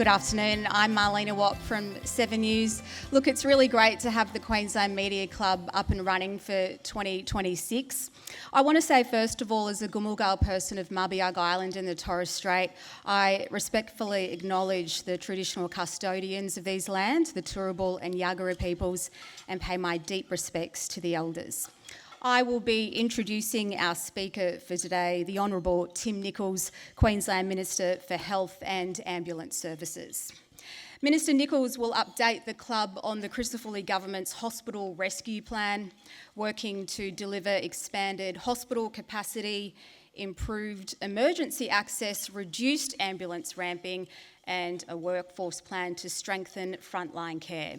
Good afternoon, I'm Marlina Whop from 7 News. Look, it's really great to have the Queensland Media Club up and running for 2026. I want to say, first of all, as a Gumulgal person of Mabiag Island in the Torres Strait, I respectfully acknowledge the traditional custodians of these lands, the Turrbal and Yagara peoples, and pay my deep respects to the elders. I will be introducing our speaker for today, the Honourable Tim Nicholls, Queensland Minister for Health and Ambulance Services. Minister Nicholls will update the club on the Crisafulli Government's hospital rescue plan, working to deliver expanded hospital capacity, improved emergency access, reduced ambulance ramping, and a workforce plan to strengthen frontline care.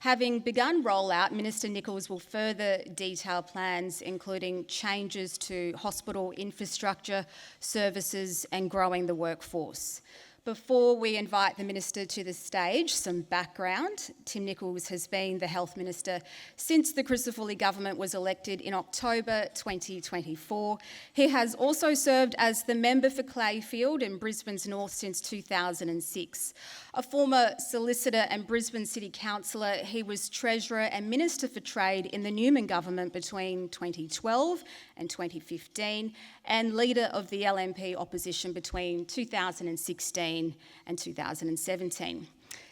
Having begun rollout, Minister Nicholls will further detail plans including changes to hospital infrastructure, services and growing the workforce. Before we invite the Minister to the stage, some background. Tim Nicholls has been the Health Minister since the Crisafulli Government was elected in October 2024. He has also served as the member for Clayfield in Brisbane's North since 2006. A former solicitor and Brisbane City Councillor, he was Treasurer and Minister for Trade in the Newman Government between 2012 and 2015 and Leader of the LNP opposition between 2016 and 2017.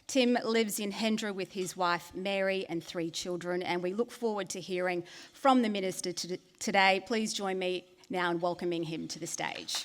Tim lives in Hendra with his wife Mary and 3 children, and we look forward to hearing from the Minister today. Please join me now in welcoming him to the stage.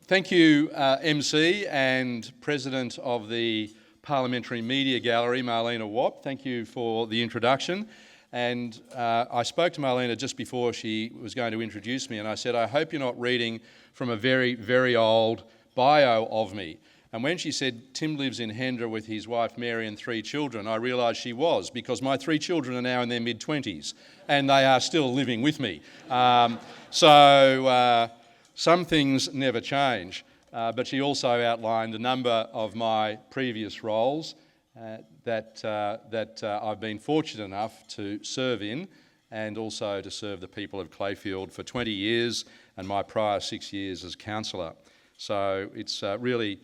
Thank you, MC and President of the Parliamentary Media Gallery, Marlina Whop. Thank you for the introduction. And I spoke to Marlina just before she was going to introduce me, and I said, I hope you're not reading from a very, very old bio of me. And when she said, Tim lives in Hendra with his wife Mary and 3 children, I realised she was, because my 3 children are now in their mid-20s, and they are still living with me. Some things never change, but she also outlined a number of my previous roles that I've been fortunate enough to serve in, and also to serve the people of Clayfield for 20 years and my prior 6 years as councillor. So it's really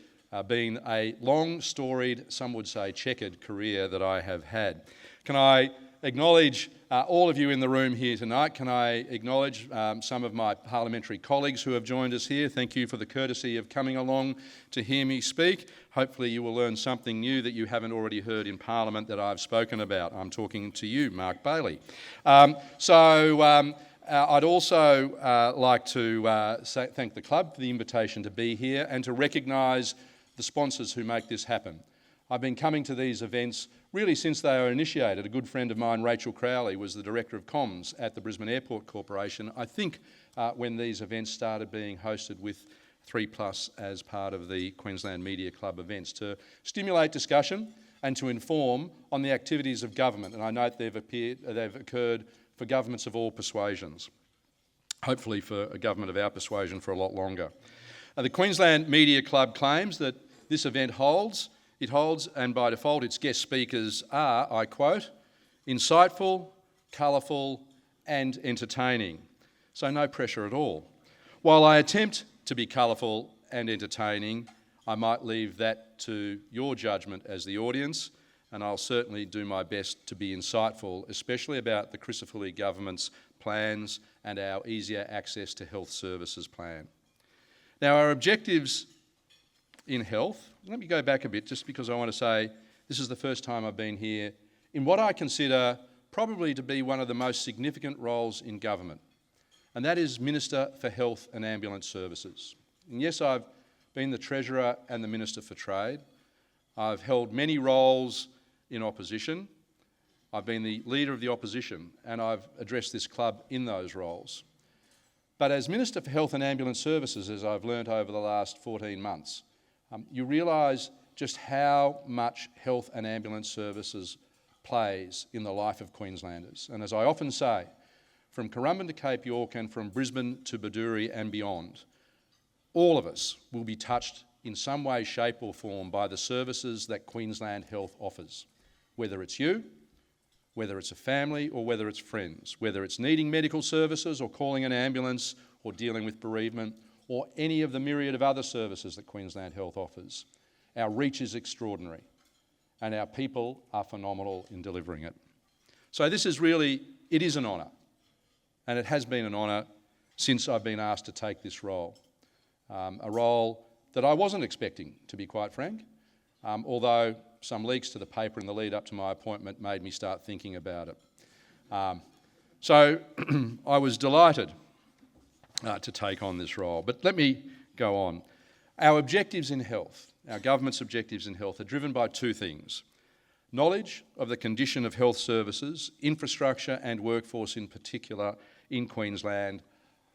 been a long, storied, some would say checkered career that I have had. Can I acknowledge all of you in the room here tonight? Can I acknowledge some of my parliamentary colleagues who have joined us here? Thank you for the courtesy of coming along to hear me speak. Hopefully you will learn something new that you haven't already heard in Parliament that I've spoken about. I'm talking to you, Mark Bailey. I'd also like to thank the club for the invitation to be here and to recognise the sponsors who make this happen. I've been coming to these events really since they were initiated. A good friend of mine, Rachel Crowley, was the Director of Comms at the Brisbane Airport Corporation, I think when these events started being hosted with 3+ as part of the Queensland Media Club events, to stimulate discussion and to inform on the activities of government. And I note they've occurred for governments of all persuasions, hopefully for a government of our persuasion for a lot longer. The Queensland Media Club claims that this event holds, and by default its guest speakers are, I quote, insightful, colourful and entertaining. So no pressure at all. While I attempt to be colourful and entertaining, I might leave that to your judgment as the audience, and I'll certainly do my best to be insightful, especially about the Crisafulli Government's plans and our easier access to health services plan. Now, our objectives in health, let me go back a bit just because I want to say this is the first time I've been here in what I consider probably to be one of the most significant roles in government, and that is Minister for Health and Ambulance Services. And yes, I've been the Treasurer and the Minister for Trade. I've held many roles in opposition. I've been the Leader of the Opposition, and I've addressed this club in those roles. But as Minister for Health and Ambulance Services, as I've learnt over the last 14 months, you realise just how much health and ambulance services plays in the life of Queenslanders. And as I often say, from Currumbin to Cape York and from Brisbane to Baduri and beyond, all of us will be touched in some way, shape or form by the services that Queensland Health offers, whether it's you, whether it's a family or whether it's friends, whether it's needing medical services or calling an ambulance or dealing with bereavement or any of the myriad of other services that Queensland Health offers. Our reach is extraordinary and our people are phenomenal in delivering it. So this is really, it is an honour, and it has been an honour since I've been asked to take this role. A role that I wasn't expecting, to be quite frank, although some leaks to the paper in the lead up to my appointment made me start thinking about it. So I was delighted to take on this role. But let me go on. Our objectives in health, our government's objectives in health, are driven by two things: knowledge of the condition of health services, infrastructure and workforce in particular in Queensland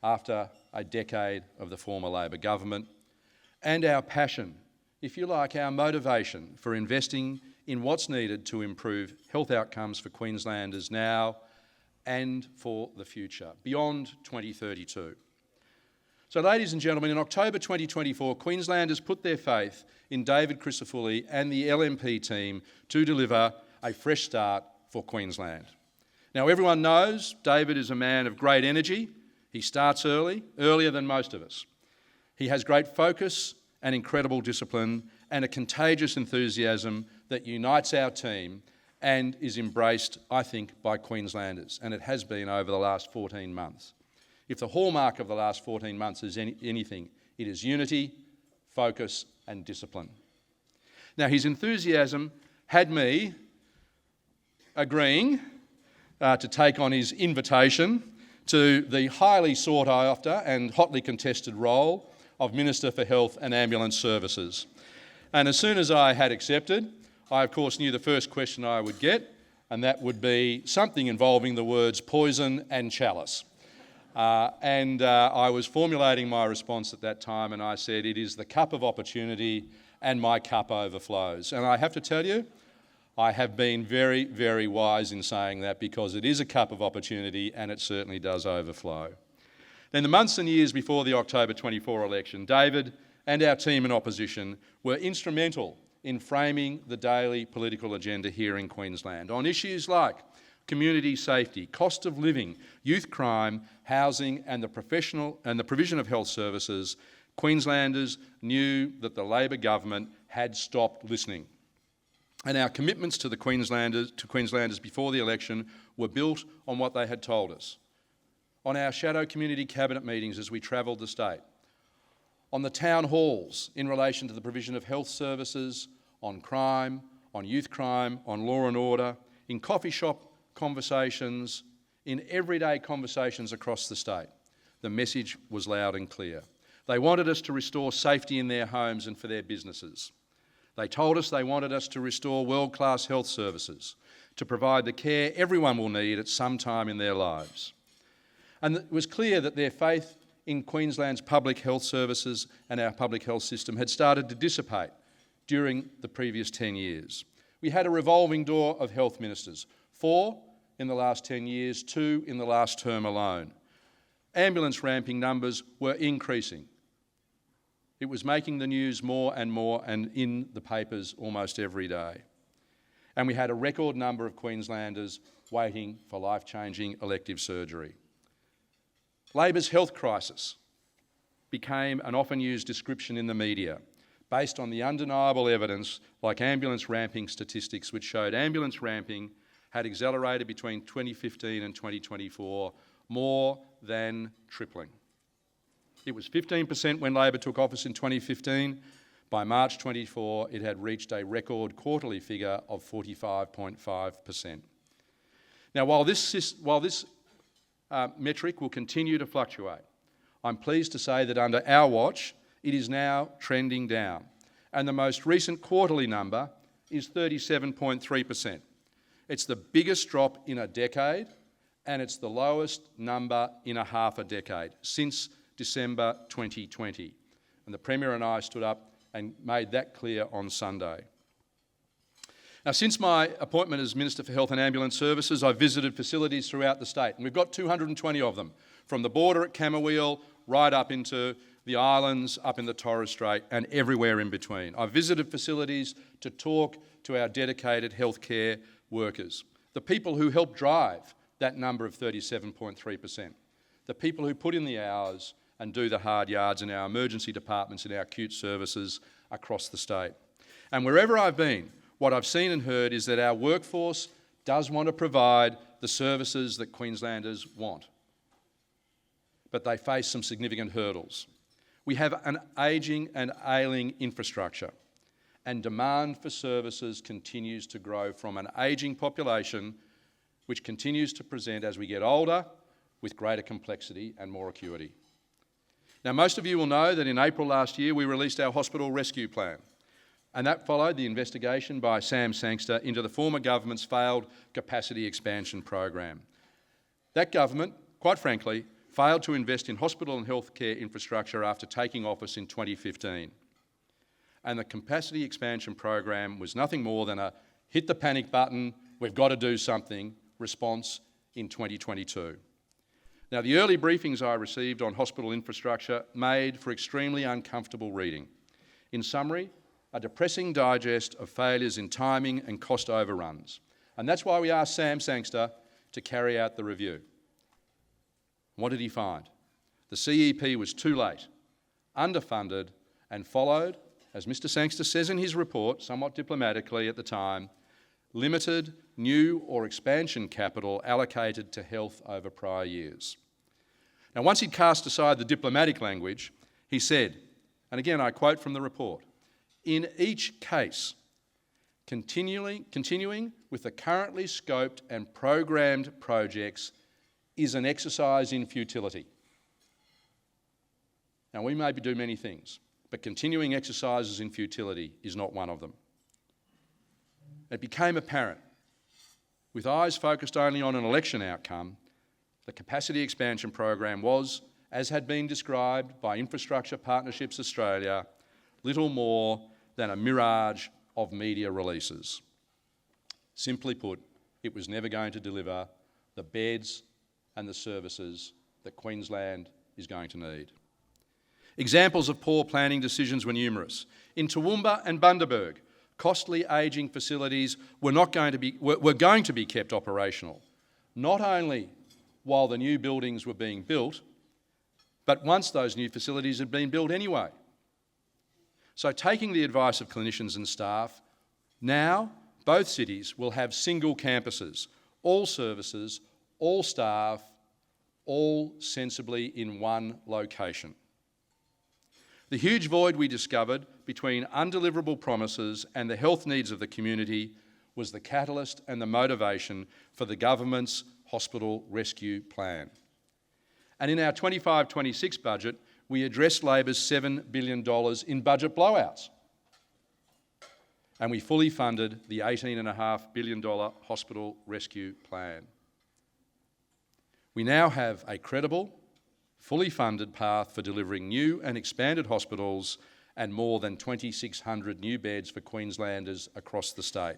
after a decade of the former Labor government, and our passion, if you like, our motivation for investing in what's needed to improve health outcomes for Queenslanders now and for the future, beyond 2032. So, ladies and gentlemen, in October 2024, Queenslanders put their faith in David Crisafulli and the LNP team to deliver a fresh start for Queensland. Now, everyone knows David is a man of great energy. He starts early, earlier than most of us. He has great focus and incredible discipline and a contagious enthusiasm that unites our team and is embraced, I think, by Queenslanders, and it has been over the last 14 months. If the hallmark of the last 14 months is anything, it is unity, focus and discipline. Now, his enthusiasm had me agreeing to take on his invitation to the highly sought after and hotly contested role of Minister for Health and Ambulance Services. And as soon as I had accepted, I of course knew the first question I would get, and that would be something involving the words poison and chalice. I was formulating my response at that time, and I said, it is the cup of opportunity and my cup overflows. And I have to tell you, I have been very, very wise in saying that, because it is a cup of opportunity and it certainly does overflow. In the months and years before the October 24 election, David and our team in opposition were instrumental in framing the daily political agenda here in Queensland on issues like community safety, cost of living, youth crime, housing and the provision of health services. Queenslanders knew that the Labor government had stopped listening. And our commitments to Queenslanders before the election were built on what they had told us, on our shadow community cabinet meetings as we travelled the state, on the town halls in relation to the provision of health services, on crime, on youth crime, on law and order, in coffee shop conversations, in everyday conversations across the state. The message was loud and clear. They wanted us to restore safety in their homes and for their businesses. They told us they wanted us to restore world-class health services, to provide the care everyone will need at some time in their lives. And it was clear that their faith in Queensland's public health services and our public health system had started to dissipate during the previous 10 years. We had a revolving door of health ministers, 4 in the last 10 years, 2 in the last term alone. Ambulance ramping numbers were increasing. It was making the news more and in the papers almost every day. And we had a record number of Queenslanders waiting for life-changing elective surgery. Labor's health crisis became an often used description in the media, based on the undeniable evidence like ambulance ramping statistics, which showed ambulance ramping had accelerated between 2015 and 2024, more than tripling. It was 15% when Labor took office in 2015. By March 24, it had reached a record quarterly figure of 45.5%. Now, while this metric will continue to fluctuate, I'm pleased to say that under our watch, it is now trending down. And the most recent quarterly number is 37.3%. It's the biggest drop in a decade, and it's the lowest number in a half a decade, since December 2020. And the Premier and I stood up and made that clear on Sunday. Now, since my appointment as Minister for Health and Ambulance Services, I've visited facilities throughout the state, and we've got 220 of them, from the border at Camberwell right up into the islands, up in the Torres Strait, and everywhere in between. I've visited facilities to talk to our dedicated healthcare workers, the people who help drive that number of 37.3%, the people who put in the hours and do the hard yards in our emergency departments and our acute services across the state. And wherever I've been, what I've seen and heard is that our workforce does want to provide the services that Queenslanders want, but they face some significant hurdles. We have an ageing and ailing infrastructure, and demand for services continues to grow from an ageing population which continues to present as we get older with greater complexity and more acuity. Now, most of you will know that in April last year we released our hospital rescue plan, and that followed the investigation by Sam Sangster into the former government's failed capacity expansion program. That government, quite frankly, failed to invest in hospital and healthcare infrastructure after taking office in 2015. And the capacity expansion program was nothing more than a hit the panic button, we've got to do something response in 2022. Now, the early briefings I received on hospital infrastructure made for extremely uncomfortable reading. In summary, a depressing digest of failures in timing and cost overruns. And that's why we asked Sam Sangster to carry out the review. What did he find? The CEP was too late, underfunded, and followed, as Mr Sangster says in his report, somewhat diplomatically at the time, limited new or expansion capital allocated to health over prior years. Now, once he'd cast aside the diplomatic language, he said, and again I quote from the report, "In each case, continuing with the currently scoped and programmed projects is an exercise in futility." Now, we may do many things, but continuing exercises in futility is not one of them. It became apparent, with eyes focused only on an election outcome, the capacity expansion program was, as had been described by Infrastructure Partnerships Australia, little more than a mirage of media releases. Simply put, it was never going to deliver the beds and the services that Queensland is going to need. Examples of poor planning decisions were numerous. In Toowoomba and Bundaberg, costly ageing facilities were going to be kept operational, not only while the new buildings were being built, but once those new facilities had been built anyway. So, taking the advice of clinicians and staff, now both cities will have single campuses, all services, all staff, all sensibly in one location. The huge void we discovered between undeliverable promises and the health needs of the community was the catalyst and the motivation for the government's hospital rescue plan. And in our 25-26 budget, we addressed Labor's $7 billion in budget blowouts. And we fully funded the $18.5 billion hospital rescue plan. We now have a credible, fully funded path for delivering new and expanded hospitals and more than 2,600 new beds for Queenslanders across the state.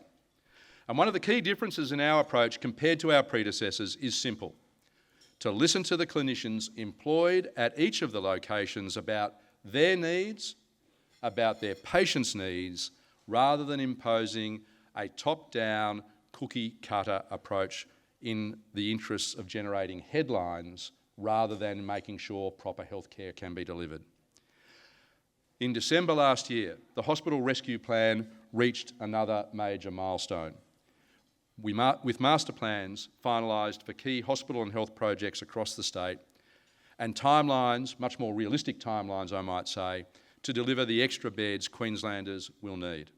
And one of the key differences in our approach compared to our predecessors is simple: to listen to the clinicians employed at each of the locations about their needs, about their patients' needs, rather than imposing a top-down, cookie-cutter approach in the interests of generating headlines rather than making sure proper healthcare can be delivered. In December last year, the Hospital Rescue Plan reached another major milestone, with master plans finalised for key hospital and health projects across the state and timelines, much more realistic timelines I might say, to deliver the extra beds Queenslanders will need.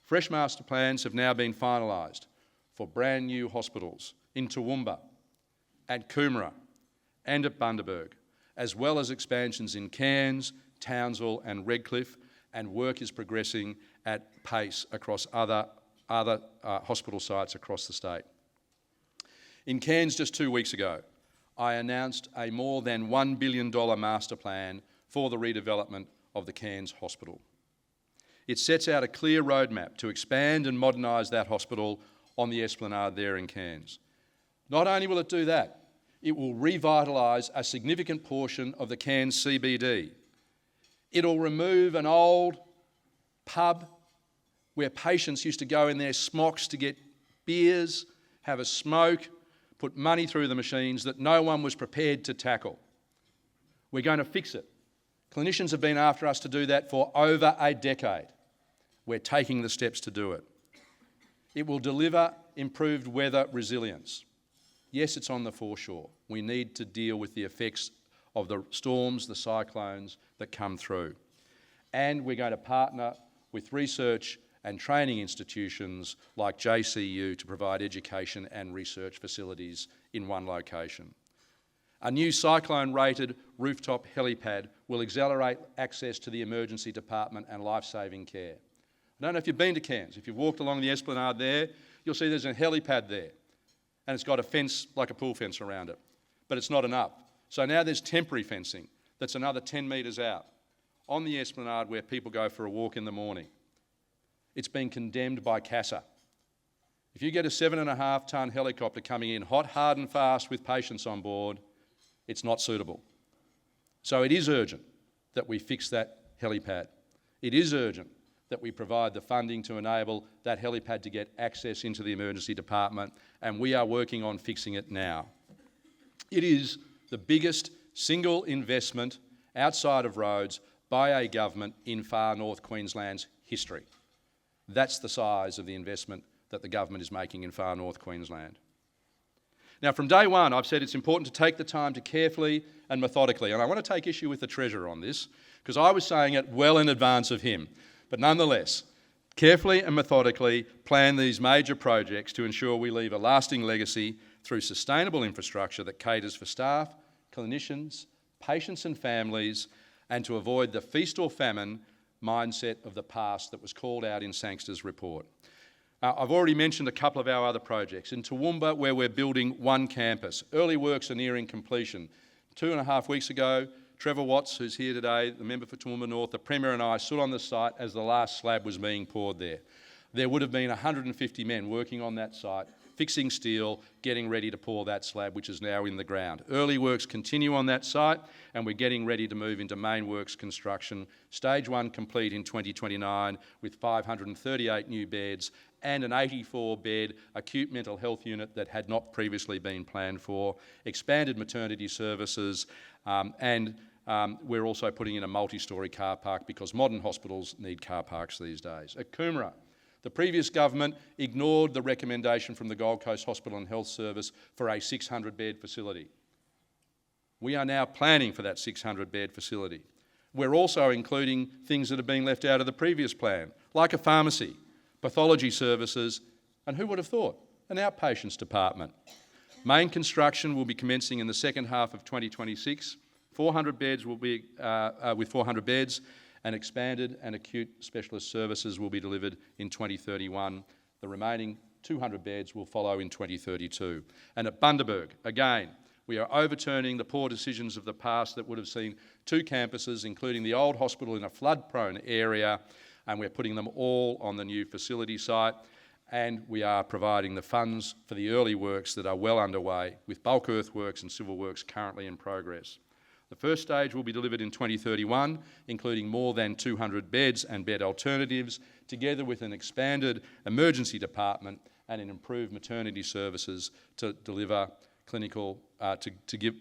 Fresh master plans have now been finalised for brand new hospitals in Toowoomba, at Coomera and at Bundaberg, as well as expansions in Cairns, Townsville and Redcliffe, and work is progressing at pace across other hospital sites across the state. In Cairns just 2 weeks ago, I announced a more than $1 billion master plan for the redevelopment of the Cairns Hospital. It sets out a clear roadmap to expand and modernise that hospital on the Esplanade there in Cairns. Not only will it do that, it will revitalise a significant portion of the Cairns CBD, It'll remove an old pub where patients used to go in their smocks to get beers, have a smoke, put money through the machines that no one was prepared to tackle. We're going to fix it. Clinicians have been after us to do that for over a decade. We're taking the steps to do it. It will deliver improved weather resilience. Yes, it's on the foreshore. We need to deal with the effects of the storms, the cyclones that come through. And we're going to partner with research and training institutions like JCU to provide education and research facilities in one location. A new cyclone-rated rooftop helipad will accelerate access to the emergency department and life-saving care. I don't know if you've been to Cairns. If you've walked along the esplanade there, you'll see there's a helipad there, and it's got a fence, like a pool fence around it, but it's not enough. So now there's temporary fencing that's another 10 metres out on the esplanade where people go for a walk in the morning. It's been condemned by CASA. If you get a 7.5 tonne helicopter coming in hot, hard and fast with patients on board, it's not suitable. So it is urgent that we fix that helipad. It is urgent that we provide the funding to enable that helipad to get access into the emergency department, and we are working on fixing it now. It is the biggest single investment outside of roads by a government in far North Queensland's history. That's the size of the investment that the government is making in far North Queensland. Now, from day one, I've said it's important to take the time to carefully and methodically, and I want to take issue with the Treasurer on this, because I was saying it well in advance of him, but nonetheless, carefully and methodically plan these major projects to ensure we leave a lasting legacy through sustainable infrastructure that caters for staff, clinicians, patients and families, and to avoid the feast or famine mindset of the past that was called out in Sangster's report. I've already mentioned a couple of our other projects. In Toowoomba, where we're building one campus, early works are nearing completion. 2.5 weeks ago, Trevor Watts, who's here today, the member for Toowoomba North, the Premier and I stood on the site as the last slab was being poured there. There would have been 150 men working on that site, fixing steel, getting ready to pour that slab, which is now in the ground. Early works continue on that site, and we're getting ready to move into main works construction. Stage 1 complete in 2029 with 538 new beds and an 84-bed acute mental health unit that had not previously been planned for, expanded maternity services, and we're also putting in a multi-storey car park because modern hospitals need car parks these days. At Coomera, the previous government ignored the recommendation from the Gold Coast Hospital and Health Service for a 600-bed facility. We are now planning for that 600-bed facility. We're also including things that have been left out of the previous plan, like a pharmacy, pathology services, and who would have thought, an outpatients department. Main construction will be commencing in the second half of 2026. 400 beds will be, with 400 beds, and expanded and acute specialist services will be delivered in 2031. The remaining 200 beds will follow in 2032. And at Bundaberg, again, we are overturning the poor decisions of the past that would have seen 2 campuses, including the old hospital in a flood-prone area, and we're putting them all on the new facility site, and we are providing the funds for the early works that are well underway, with bulk earthworks and civil works currently in progress. The first stage will be delivered in 2031, including more than 200 beds and bed alternatives, together with an expanded emergency department and an improved maternity services to deliver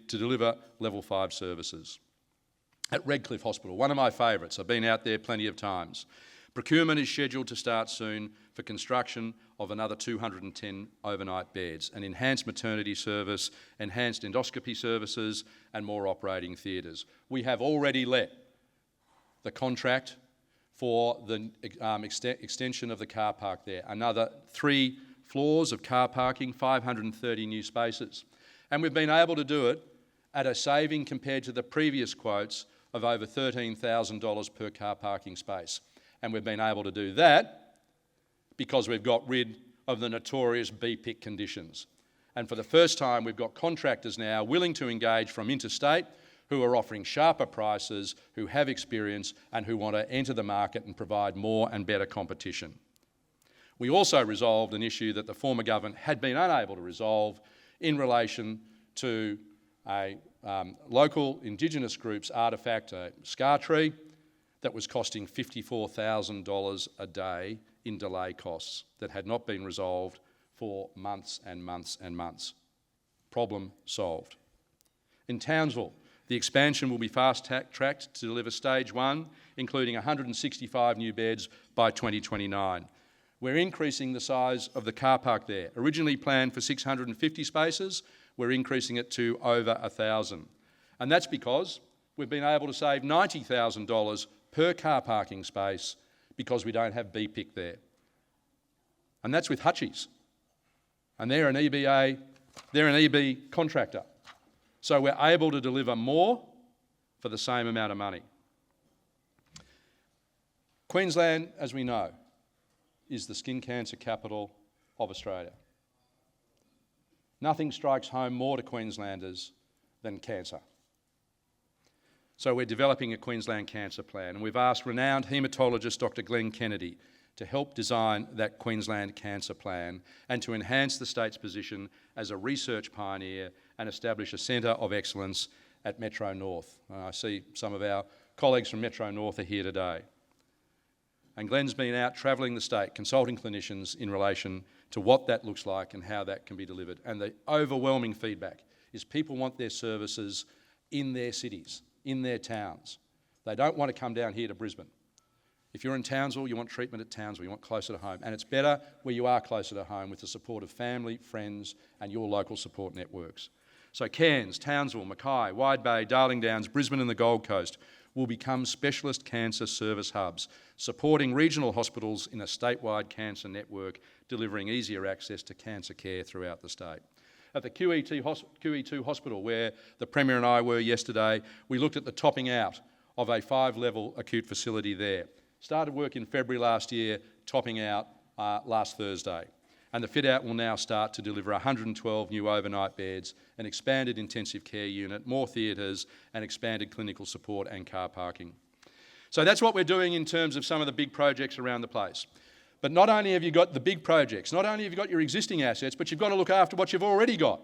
deliver level 5 services. At Redcliffe Hospital, one of my favourites, I've been out there plenty of times. Procurement is scheduled to start soon for construction of another 210 overnight beds, an enhanced maternity service, enhanced endoscopy services, and more operating theatres. We have already let the contract for the extension of the car park there, another 3 floors of car parking, 530 new spaces. And we've been able to do it at a saving compared to the previous quotes of over $13,000 per car parking space. And we've been able to do that because we've got rid of the notorious BPIC conditions. And for the first time, we've got contractors now willing to engage from interstate who are offering sharper prices, who have experience and who want to enter the market and provide more and better competition. We also resolved an issue that the former government had been unable to resolve in relation to a local Indigenous group's artefact, a scar tree. that was costing $54,000 a day in delay costs that had not been resolved for months and months and months. Problem solved. In Townsville, the expansion will be fast-tracked to deliver stage 1, including 165 new beds by 2029. We're increasing the size of the car park there. Originally planned for 650 spaces, we're increasing it to over 1,000. And that's because we've been able to save $90,000 per car parking space because we don't have BPIC there. And that's with Hutchies. And they're an EB contractor. So we're able to deliver more for the same amount of money. Queensland, as we know, is the skin cancer capital of Australia. Nothing strikes home more to Queenslanders than cancer. So we're developing a Queensland Cancer Plan, and we've asked renowned haematologist Dr. Glenn Kennedy to help design that Queensland Cancer Plan and to enhance the state's position as a research pioneer and establish a centre of excellence at Metro North. I see some of our colleagues from Metro North are here today. And Glenn's been out travelling the state, consulting clinicians in relation to what that looks like and how that can be delivered. And the overwhelming feedback is people want their services in their cities, in their towns. They don't want to come down here to Brisbane. If you're in Townsville, you want treatment at Townsville, you want closer to home. And it's better where you are closer to home with the support of family, friends and your local support networks. So Cairns, Townsville, Mackay, Wide Bay, Darling Downs, Brisbane and the Gold Coast will become specialist cancer service hubs, supporting regional hospitals in a statewide cancer network, delivering easier access to cancer care throughout the state. At the QE2 hospital, where the Premier and I were yesterday, we looked at the topping out of a 5-level acute facility there. Started work in February last year, topping out last Thursday. And the fit-out will now start to deliver 112 new overnight beds, an expanded intensive care unit, more theatres, and expanded clinical support and car parking. So that's what we're doing in terms of some of the big projects around the place. But not only have you got the big projects, not only have you got your existing assets, but you've got to look after what you've already got.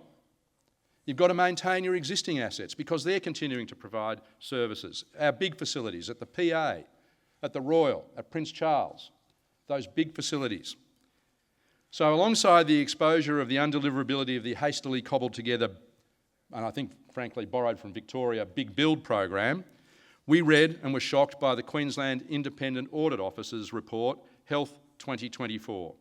You've got to maintain your existing assets because they're continuing to provide services. Our big facilities at the PA, at the Royal, at Prince Charles, those big facilities. So alongside the exposure of the undeliverability of the hastily cobbled together, and I think frankly borrowed from Victoria, big build program, we read and were shocked by the Queensland Independent Audit Office's report, Health 2024.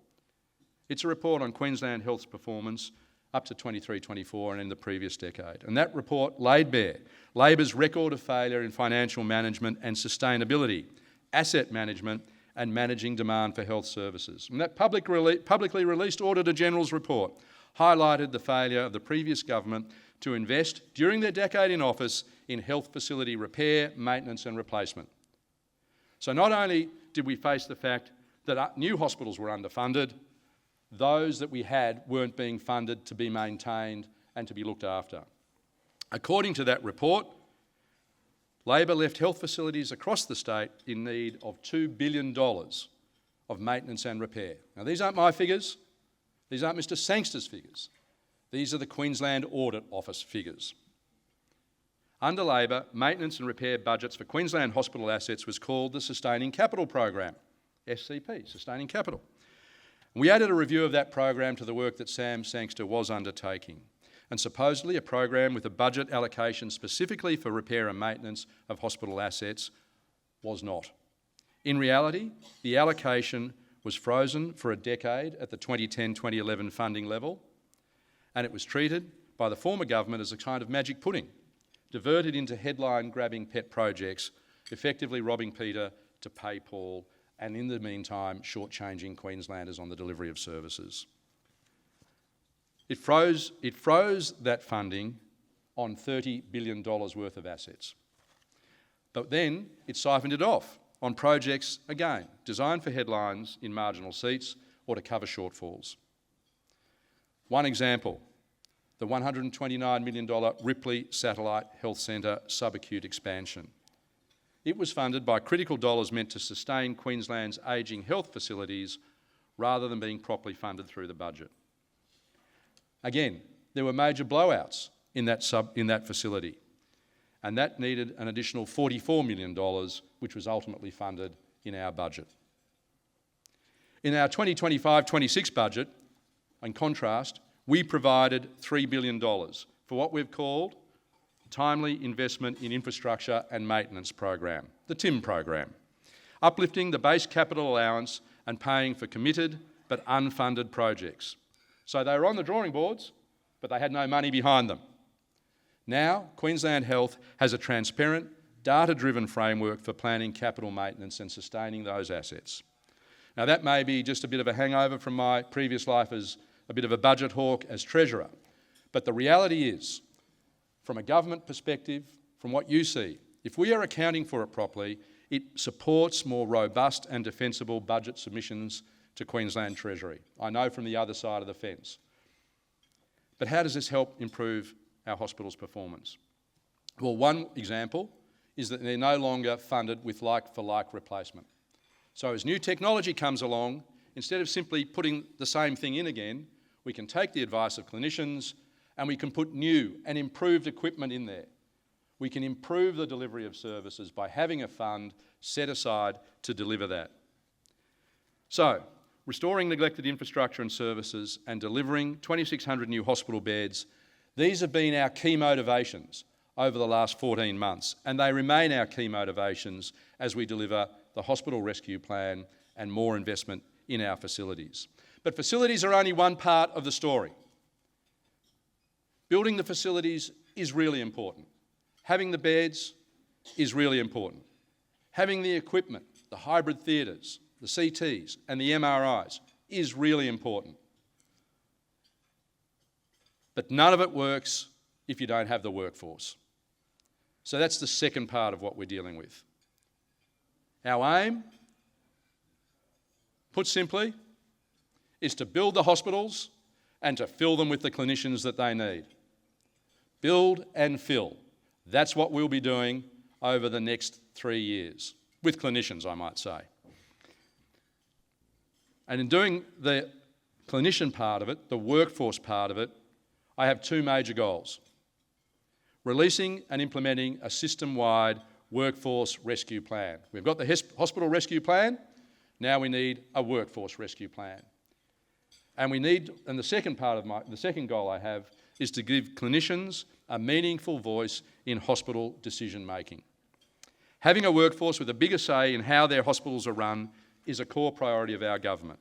It's a report on Queensland Health's performance up to 23-24 and in the previous decade. And that report laid bare Labor's record of failure in financial management and sustainability, asset management and managing demand for health services. And that publicly released Auditor General's report highlighted the failure of the previous government to invest during their decade in office in health facility repair, maintenance and replacement. So not only did we face the fact that new hospitals were underfunded, those that we had weren't being funded to be maintained and to be looked after. According to that report, Labor left health facilities across the state in need of $2 billion of maintenance and repair. Now, these aren't my figures. These aren't Mr. Sangster's figures. These are the Queensland Audit Office figures. Under Labor, maintenance and repair budgets for Queensland hospital assets was called the Sustaining Capital Program, SCP, Sustaining Capital. We added a review of that program to the work that Sam Sangster was undertaking. And supposedly a program with a budget allocation specifically for repair and maintenance of hospital assets was not. In reality, the allocation was frozen for a decade at the 2010-2011 funding level, and it was treated by the former government as a kind of magic pudding, diverted into headline-grabbing pet projects, effectively robbing Peter to pay Paul, and in the meantime, shortchanging Queenslanders on the delivery of services. It froze that funding on $30 billion worth of assets. But then it siphoned it off on projects, again, designed for headlines in marginal seats or to cover shortfalls. One example, the $129 million Ripley Satellite Health Centre subacute expansion. It was funded by critical dollars meant to sustain Queensland's ageing health facilities rather than being properly funded through the budget. Again, there were major blowouts in that facility. and that needed an additional $44 million, which was ultimately funded in our budget. In our 2025-26 budget, in contrast, we provided $3 billion for what we've called Timely Investment in Infrastructure and Maintenance Program, the TIM program, uplifting the base capital allowance and paying for committed but unfunded projects. So they were on the drawing boards, but they had no money behind them. Now, Queensland Health has a transparent, data-driven framework for planning capital maintenance and sustaining those assets. Now, that may be just a bit of a hangover from my previous life as a bit of a budget hawk as Treasurer, but the reality is, from a government perspective, from what you see, if we are accounting for it properly, it supports more robust and defensible budget submissions to Queensland Treasury. I know from the other side of the fence. But how does this help improve our hospitals' performance? Well, one example is that they're no longer funded with like-for-like replacement. So as new technology comes along, instead of simply putting the same thing in again, we can take the advice of clinicians and we can put new and improved equipment in there. We can improve the delivery of services by having a fund set aside to deliver that. So, restoring neglected infrastructure and services and delivering 2,600 new hospital beds, these have been our key motivations over the last 14 months, and they remain our key motivations as we deliver the Hospital Rescue Plan and more investment in our facilities. But facilities are only one part of the story. Building the facilities is really important. Having the beds is really important. Having the equipment, the hybrid theatres, the CTs and the MRIs is really important. But none of it works if you don't have the workforce. So that's the second part of what we're dealing with. Our aim, put simply, is to build the hospitals and to fill them with the clinicians that they need. Build and fill. That's what we'll be doing over the next 3 years, with clinicians, I might say. And in doing the clinician part of it, the workforce part of it, I have two major goals. Releasing and implementing a system-wide workforce rescue plan. We've got the hospital rescue plan, now we need a workforce rescue plan. And the second goal I have is to give clinicians a meaningful voice in hospital decision-making. Having a workforce with a bigger say in how their hospitals are run is a core priority of our government.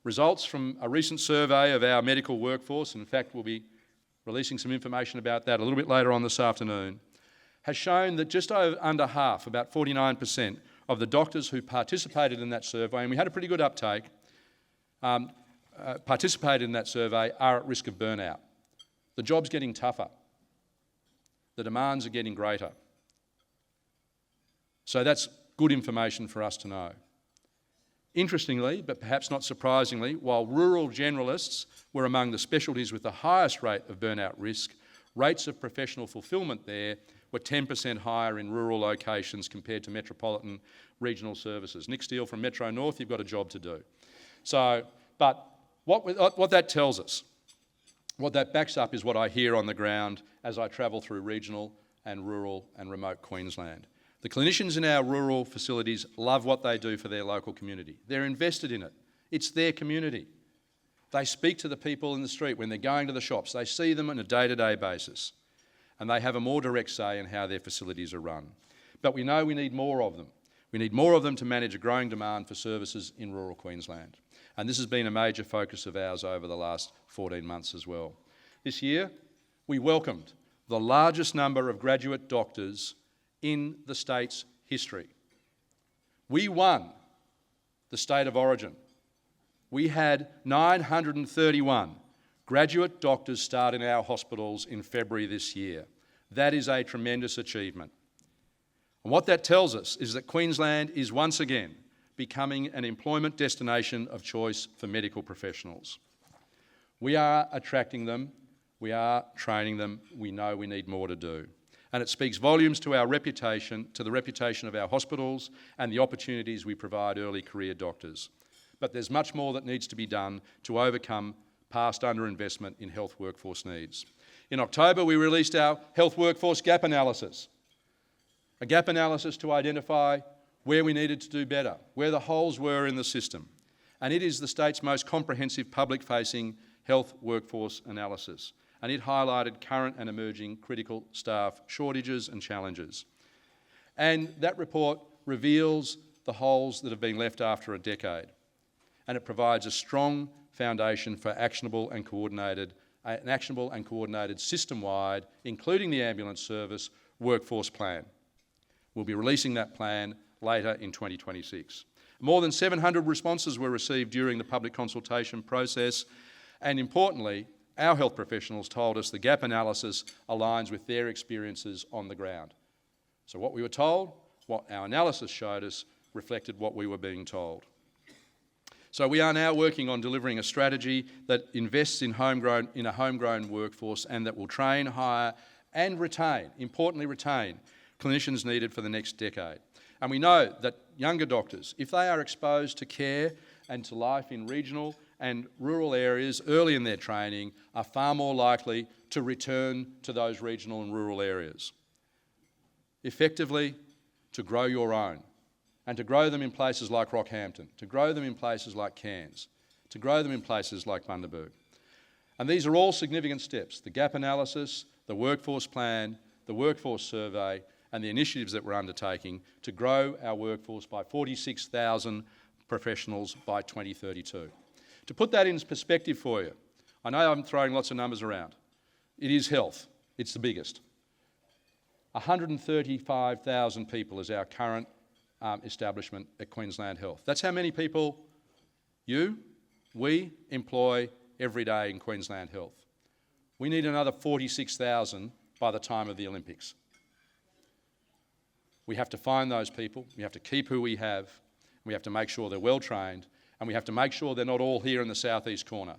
Results from a recent survey of our medical workforce, and in fact we'll be releasing some information about that a little bit later on this afternoon, has shown that just under half, about 49%, of the doctors who participated in that survey, and we had a pretty good uptake, participated in that survey are at risk of burnout. The job's getting tougher. The demands are getting greater. So that's good information for us to know. Interestingly, but perhaps not surprisingly, while rural generalists were among the specialties with the highest rate of burnout risk, rates of professional fulfilment there were 10% higher in rural locations compared to metropolitan regional services. Nick Steele from Metro North, you've got a job to do. So, but what that tells us, what that backs up is what I hear on the ground as I travel through regional and rural and remote Queensland. The clinicians in our rural facilities love what they do for their local community. They're invested in it. It's their community. They speak to the people in the street when they're going to the shops. They see them on a day-to-day basis. And they have a more direct say in how their facilities are run. But we know we need more of them. We need more of them to manage a growing demand for services in rural Queensland. And this has been a major focus of ours over the last 14 months as well. This year, we welcomed the largest number of graduate doctors in the state's history. We won the state of origin. We had 931 graduate doctors start in our hospitals in February this year. That is a tremendous achievement. And what that tells us is that Queensland is once again becoming an employment destination of choice for medical professionals. We are attracting them, we are training them, we know we need more to do. And it speaks volumes to our reputation, to the reputation of our hospitals and the opportunities we provide early career doctors. But there's much more that needs to be done to overcome past underinvestment in health workforce needs. In October, we released our health workforce gap analysis, a gap analysis to identify where we needed to do better, where the holes were in the system. And it is the state's most comprehensive public-facing health workforce analysis. And it highlighted current and emerging critical staff shortages and challenges. And that report reveals the holes that have been left after a decade. And it provides a strong foundation for actionable and coordinated system-wide, including the ambulance service, workforce plan. We'll be releasing that plan later in 2026. More than 700 responses were received during the public consultation process, and importantly, our health professionals told us the gap analysis aligns with their experiences on the ground. So what we were told, what our analysis showed us, reflected what we were being told. So we are now working on delivering a strategy that invests in a homegrown workforce and that will train, hire and retain, importantly retain, clinicians needed for the next decade. And we know that younger doctors, if they are exposed to care and to life in regional and rural areas early in their training, are far more likely to return to those regional and rural areas. Effectively, to grow your own, and to grow them in places like Rockhampton, to grow them in places like Cairns, to grow them in places like Bundaberg. And these are all significant steps: the gap analysis, the workforce plan, the workforce survey, and the initiatives that we're undertaking to grow our workforce by 46,000 professionals by 2032. To put that in perspective for you, I know I'm throwing lots of numbers around. It is health. It's the biggest. 135,000 people is our current establishment at Queensland Health. That's how many people we employ every day in Queensland Health. We need another 46,000 by the time of the Olympics. We have to find those people, we have to keep who we have, we have to make sure they're well trained, and we have to make sure they're not all here in the southeast corner.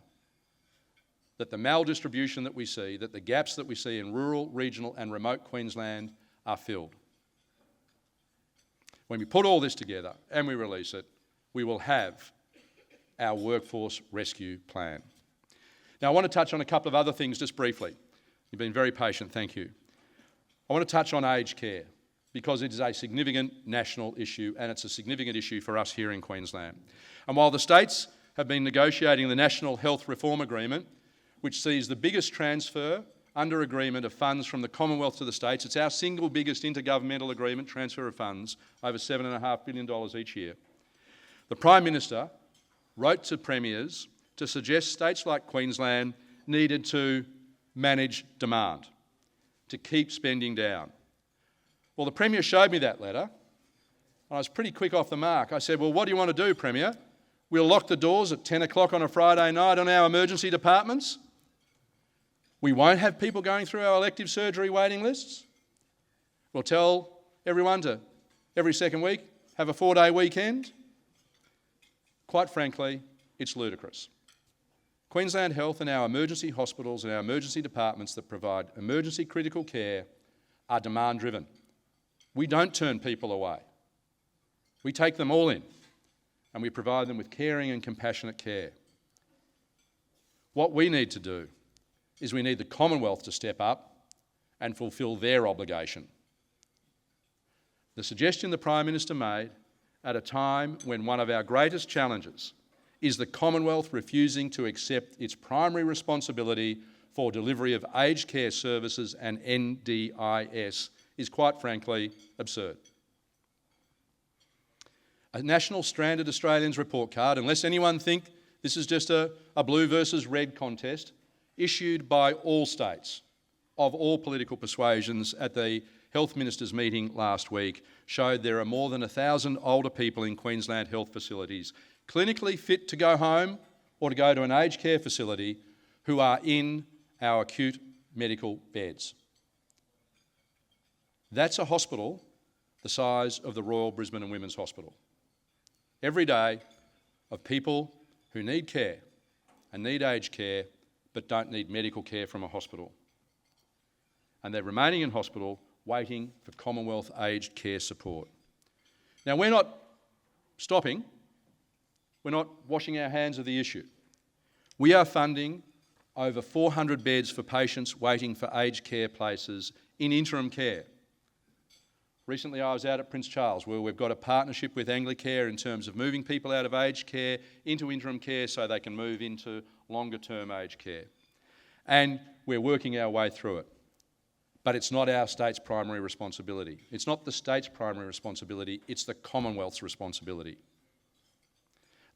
That the maldistribution that we see, that the gaps that we see in rural, regional and remote Queensland are filled. When we put all this together and we release it, we will have our workforce rescue plan. Now I want to touch on a couple of other things just briefly. You've been very patient, thank you. I want to touch on aged care, because it is a significant national issue and it's a significant issue for us here in Queensland. And while the states have been negotiating the National Health Reform Agreement, which sees the biggest transfer under agreement of funds from the Commonwealth to the states, it's our single biggest intergovernmental agreement transfer of funds, over $7.5 billion each year. The Prime Minister wrote to premiers to suggest states like Queensland needed to manage demand, to keep spending down. Well, the Premier showed me that letter, and I was pretty quick off the mark. I said, well, what do you want to do, Premier? We'll lock the doors at 10 o'clock on a Friday night on our emergency departments? We won't have people going through our elective surgery waiting lists? We'll tell everyone to, every second week, have a 4-day weekend? Quite frankly, it's ludicrous. Queensland Health and our emergency hospitals and our emergency departments that provide emergency critical care are demand-driven. We don't turn people away. We take them all in and we provide them with caring and compassionate care. What we need to do is we need the Commonwealth to step up and fulfil their obligation. The suggestion the Prime Minister made at a time when one of our greatest challenges is the Commonwealth refusing to accept its primary responsibility for delivery of aged care services and NDIS is quite frankly absurd. A National Stranded Australians report card, unless anyone think this is just a blue versus red contest, issued by all states of all political persuasions at the Health Ministers' meeting last week, showed there are more than 1,000 older people in Queensland health facilities, clinically fit to go home or to go to an aged care facility, who are in our acute medical beds. That's a hospital the size of the Royal Brisbane and Women's Hospital. Every day of people who need care and need aged care but don't need medical care from a hospital. And they're remaining in hospital waiting for Commonwealth aged care support. Now, we're not stopping. We're not washing our hands of the issue. We are funding over 400 beds for patients waiting for aged care places in interim care. Recently I was out at Prince Charles, where we've got a partnership with Anglicare in terms of moving people out of aged care into interim care so they can move into longer term aged care. And we're working our way through it. But it's not our state's primary responsibility. It's not the state's primary responsibility, it's the Commonwealth's responsibility.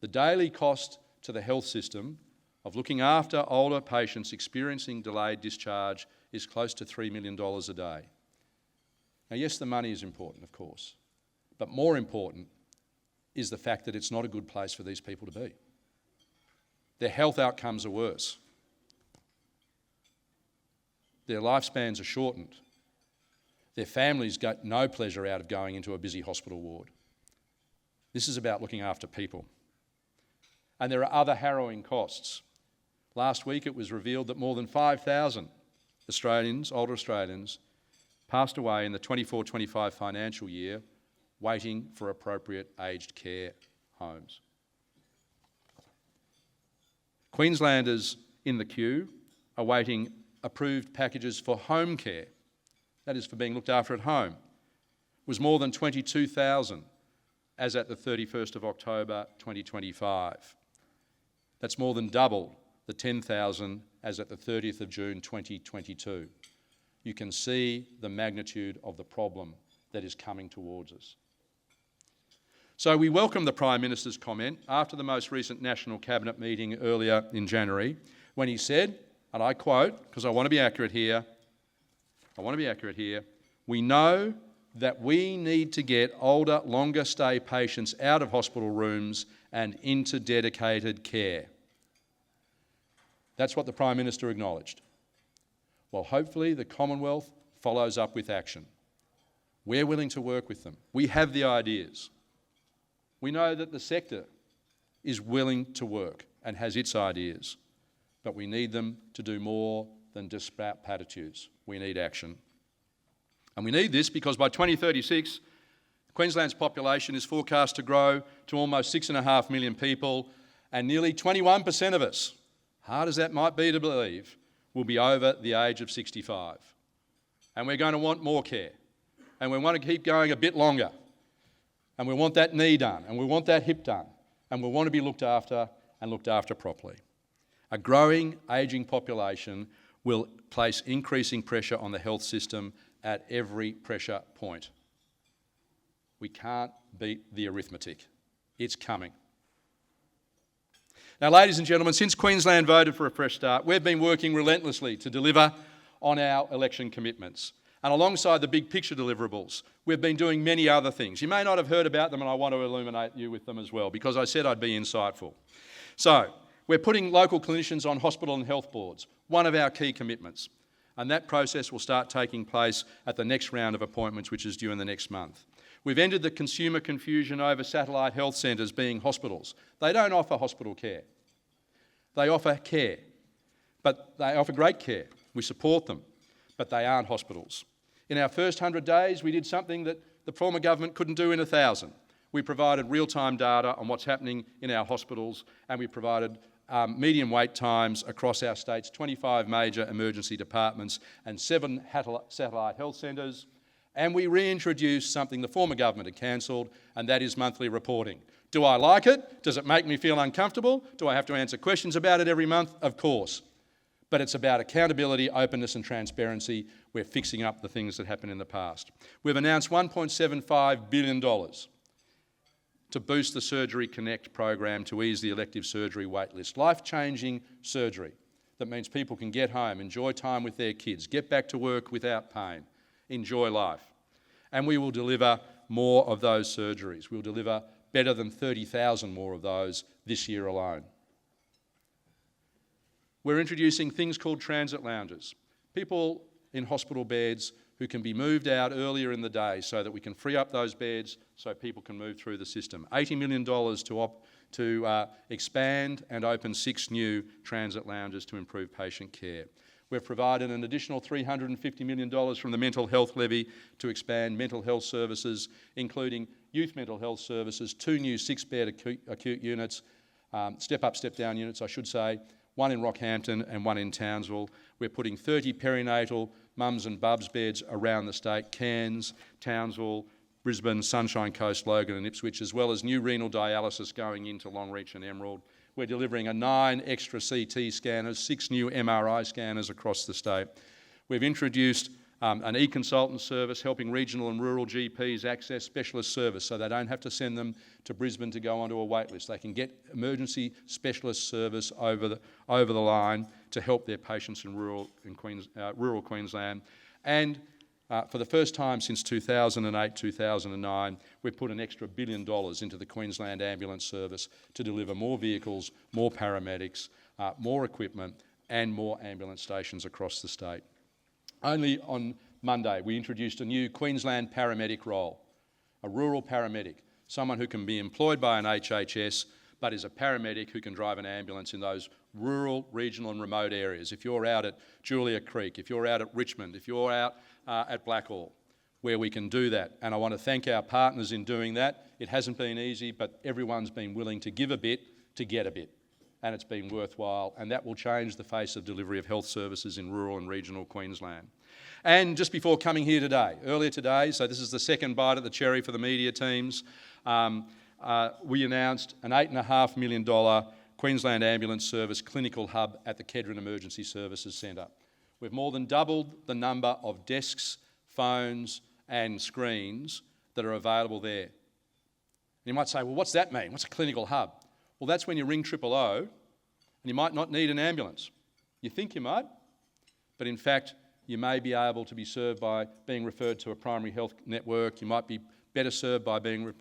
The daily cost to the health system of looking after older patients experiencing delayed discharge is close to $3 million a day. Now, yes, the money is important, of course, but more important is the fact that it's not a good place for these people to be. Their health outcomes are worse. Their lifespans are shortened. Their families get no pleasure out of going into a busy hospital ward. This is about looking after people. And there are other harrowing costs. Last week it was revealed that more than 5,000 Australians, older Australians, passed away in the 24-25 financial year waiting for appropriate aged care homes. Queenslanders in the queue are waiting approved packages for home care, that is for being looked after at home, was more than 22,000 as at the 31st of October 2025. That's more than double the 10,000 as at the 30th of June 2022. You can see the magnitude of the problem that is coming towards us. So we welcome the Prime Minister's comment after the most recent National Cabinet meeting earlier in January, when he said, and I quote, because I want to be accurate here, we know that we need to get older, longer stay patients out of hospital rooms and into dedicated care. That's what the Prime Minister acknowledged. Well, hopefully the Commonwealth follows up with action. We're willing to work with them. We have the ideas. We know that the sector is willing to work and has its ideas, but we need them to do more than just spout platitudes. We need action. And we need this because by 2036, Queensland's population is forecast to grow to almost 6.5 million people, and nearly 21% of us, hard as that might be to believe, will be over the age of 65. And we're going to want more care. And we want to keep going a bit longer. And we want that knee done, and we want that hip done, and we want to be looked after and looked after properly. A growing, ageing population will place increasing pressure on the health system at every pressure point. We can't beat the arithmetic. It's coming. Now, ladies and gentlemen, since Queensland voted for a fresh start, we've been working relentlessly to deliver on our election commitments. And alongside the big picture deliverables, we've been doing many other things. You may not have heard about them, and I want to illuminate you with them as well, because I said I'd be insightful. So, we're putting local clinicians on hospital and health boards, one of our key commitments. And that process will start taking place at the next round of appointments, which is due in the next month. We've ended the consumer confusion over satellite health centres being hospitals. They don't offer hospital care. They offer care, but they offer great care. We support them, but they aren't hospitals. In our first 100 days, we did something that the former government couldn't do in 1,000. We provided real-time data on what's happening in our hospitals, and we provided median wait times across our state's 25 major emergency departments and 7 satellite health centres. And we reintroduced something the former government had cancelled, and that is monthly reporting. Do I like it? Does it make me feel uncomfortable? Do I have to answer questions about it every month? Of course. But it's about accountability, openness and transparency. We're fixing up the things that happened in the past. We've announced $1.75 billion to boost the Surgery Connect program to ease the elective surgery waitlist. Life-changing surgery that means people can get home, enjoy time with their kids, get back to work without pain, enjoy life. And we will deliver more of those surgeries. We'll deliver better than 30,000 more of those this year alone. We're introducing things called transit lounges. People in hospital beds who can be moved out earlier in the day so that we can free up those beds so people can move through the system. $80 million to expand and open 6 new transit lounges to improve patient care. We've provided an additional $350 million from the mental health levy to expand mental health services, including youth mental health services, 2 new 6-bed acute units, step-up, step-down units, I should say, one in Rockhampton and one in Townsville. We're putting 30 perinatal mums and bubs beds around the state, Cairns, Townsville, Brisbane, Sunshine Coast, Logan and Ipswich, as well as new renal dialysis going into Longreach and Emerald. We're delivering 9 extra CT scanners, 6 new MRI scanners across the state. We've introduced an e-consultant service helping regional and rural GPs access specialist service so they don't have to send them to Brisbane to go onto a wait list. They can get emergency specialist service over the line to help their patients in rural Queensland. And for the first time since 2008-2009, we've put an extra $1 billion into the Queensland Ambulance Service to deliver more vehicles, more paramedics, more equipment and more ambulance stations across the state. Only on Monday, we introduced a new Queensland paramedic role, a rural paramedic, someone who can be employed by an HHS, but is a paramedic who can drive an ambulance in those rural, regional and remote areas. If you're out at Julia Creek, if you're out at Richmond, if you're out at Blackall, where we can do that. And I want to thank our partners in doing that. It hasn't been easy, but everyone's been willing to give a bit to get a bit. And it's been worthwhile, and that will change the face of delivery of health services in rural and regional Queensland. And just before coming here today, earlier today, so this is the second bite at the cherry for the media teams, we announced an $8.5 million Queensland Ambulance Service clinical hub at the Kedron Emergency Services Centre. We've more than doubled the number of desks, phones and screens that are available there. And you might say, well, what's that mean? What's a clinical hub? Well, that's when you ring 000 and you might not need an ambulance. You think you might, but in fact, you may be able to be served by being referred to a primary health network. You might be better served by being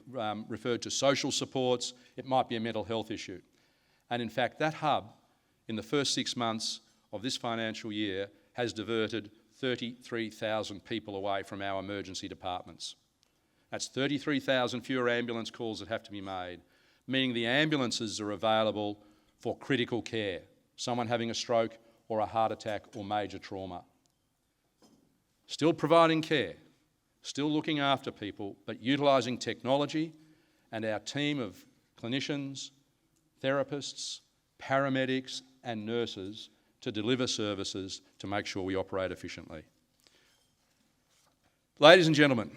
referred to social supports. It might be a mental health issue. And in fact, that hub, in the first 6 months of this financial year, has diverted 33,000 people away from our emergency departments. That's 33,000 fewer ambulance calls that have to be made, meaning the ambulances are available for critical care, someone having a stroke or a heart attack or major trauma. Still providing care, still looking after people, but utilising technology and our team of clinicians, therapists, paramedics and nurses to deliver services to make sure we operate efficiently. Ladies and gentlemen,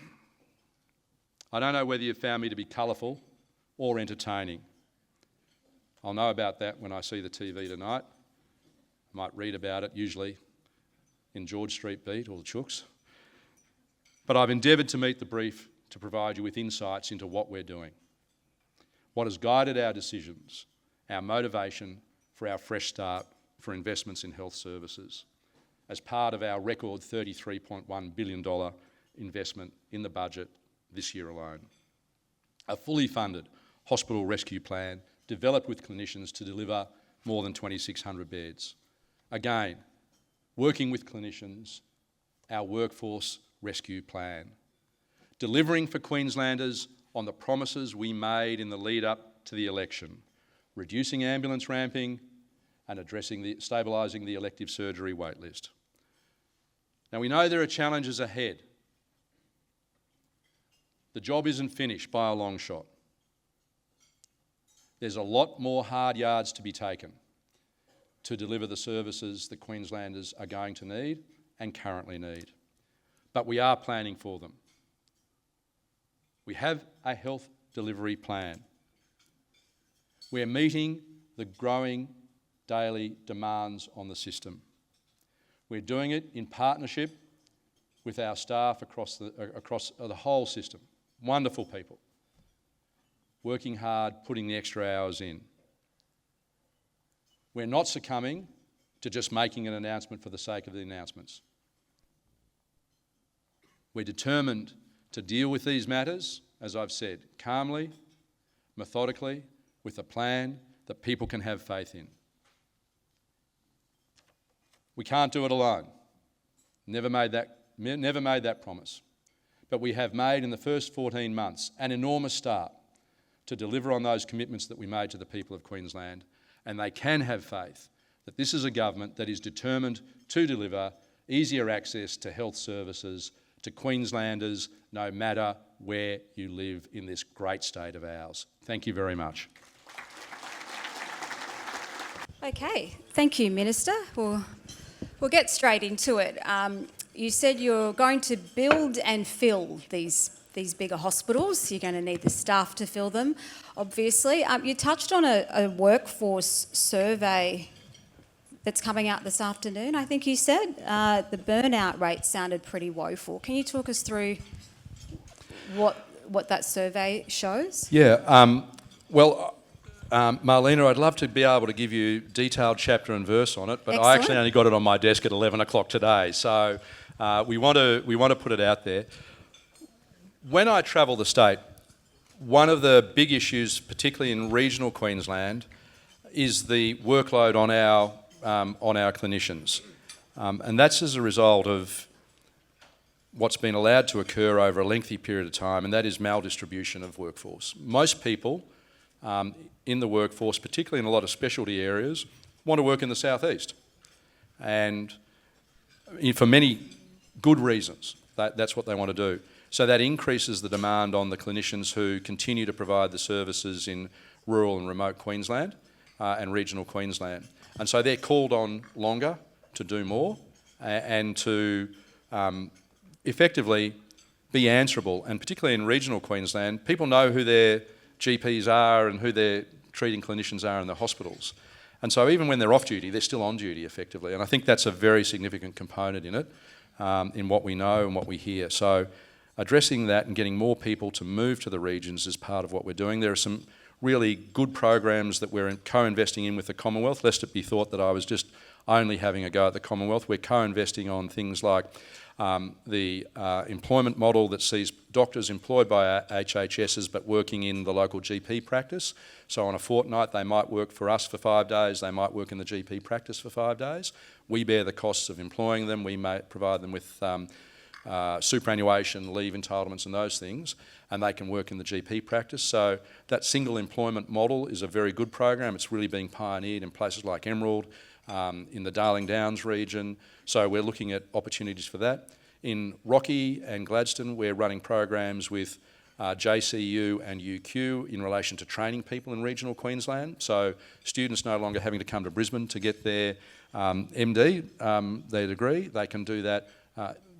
I don't know whether you've found me to be colourful or entertaining. I'll know about that when I see the TV tonight. I might read about it, usually in George Street Beat or the Chooks. But I've endeavoured to meet the brief to provide you with insights into what we're doing, what has guided our decisions, our motivation for our fresh start for investments in health services as part of our record $33.1 billion investment in the budget this year alone. A fully funded hospital rescue plan developed with clinicians to deliver more than 2,600 beds. Again, working with clinicians, our workforce rescue plan. Delivering for Queenslanders on the promises we made in the lead up to the election, reducing ambulance ramping and stabilising the elective surgery waitlist. Now we know there are challenges ahead. The job isn't finished by a long shot. There's a lot more hard yards to be taken to deliver the services that Queenslanders are going to need and currently need. But we are planning for them. We have a health delivery plan. We're meeting the growing daily demands on the system. We're doing it in partnership with our staff across the whole system. Wonderful people, working hard, putting the extra hours in. We're not succumbing to just making an announcement for the sake of the announcements. We're determined to deal with these matters, as I've said, calmly, methodically, with a plan that people can have faith in. We can't do it alone. Never made that promise. But we have made in the first 14 months an enormous start to deliver on those commitments that we made to the people of Queensland, and they can have faith that this is a government that is determined to deliver easier access to health services to Queenslanders, no matter where you live in this great state of ours. Thank you very much. Okay, thank you, Minister. We'll get straight into it. You said you're going to build and fill these bigger hospitals. You're going to need the staff to fill them, obviously. You touched on a workforce survey that's coming out this afternoon, I think you said. The burnout rate sounded pretty woeful. Can you talk us through what that survey shows? Yeah, Marlina, I'd love to be able to give you detailed chapter and verse on it, but Excellent. I actually only got it on my desk at 11 o'clock today, so we want to put it out there. When I travel the state, one of the big issues, particularly in regional Queensland, is the workload on our clinicians, and that's as a result of what's been allowed to occur over a lengthy period of time, and that is maldistribution of workforce. Most people in the workforce, particularly in a lot of specialty areas, want to work in the southeast, and for many good reasons, that's what they want to do. So that increases the demand on the clinicians who continue to provide the services in rural and remote Queensland and regional Queensland. And so they're called on longer to do more and to effectively be answerable. And particularly in regional Queensland, people know who their GPs are and who their treating clinicians are in the hospitals. And so even when they're off duty, they're still on duty effectively. And I think that's a very significant component in it, in what we know and what we hear. So addressing that and getting more people to move to the regions is part of what we're doing. There are some really good programs that we're co-investing in with the Commonwealth, lest it be thought that I was just only having a go at the Commonwealth. We're co-investing on things like the employment model that sees doctors employed by HHSs but working in the local GP practice. So on a fortnight they might work for us for 5 days, they might work in the GP practice for 5 days. We bear the costs of employing them, we may provide them with superannuation, leave entitlements and those things, and they can work in the GP practice. So that single employment model is a very good program. It's really being pioneered in places like Emerald, in the Darling Downs region. So we're looking at opportunities for that. In Rocky and Gladstone, we're running programs with JCU and UQ in relation to training people in regional Queensland. So students no longer having to come to Brisbane to get their MD, their degree. They can do that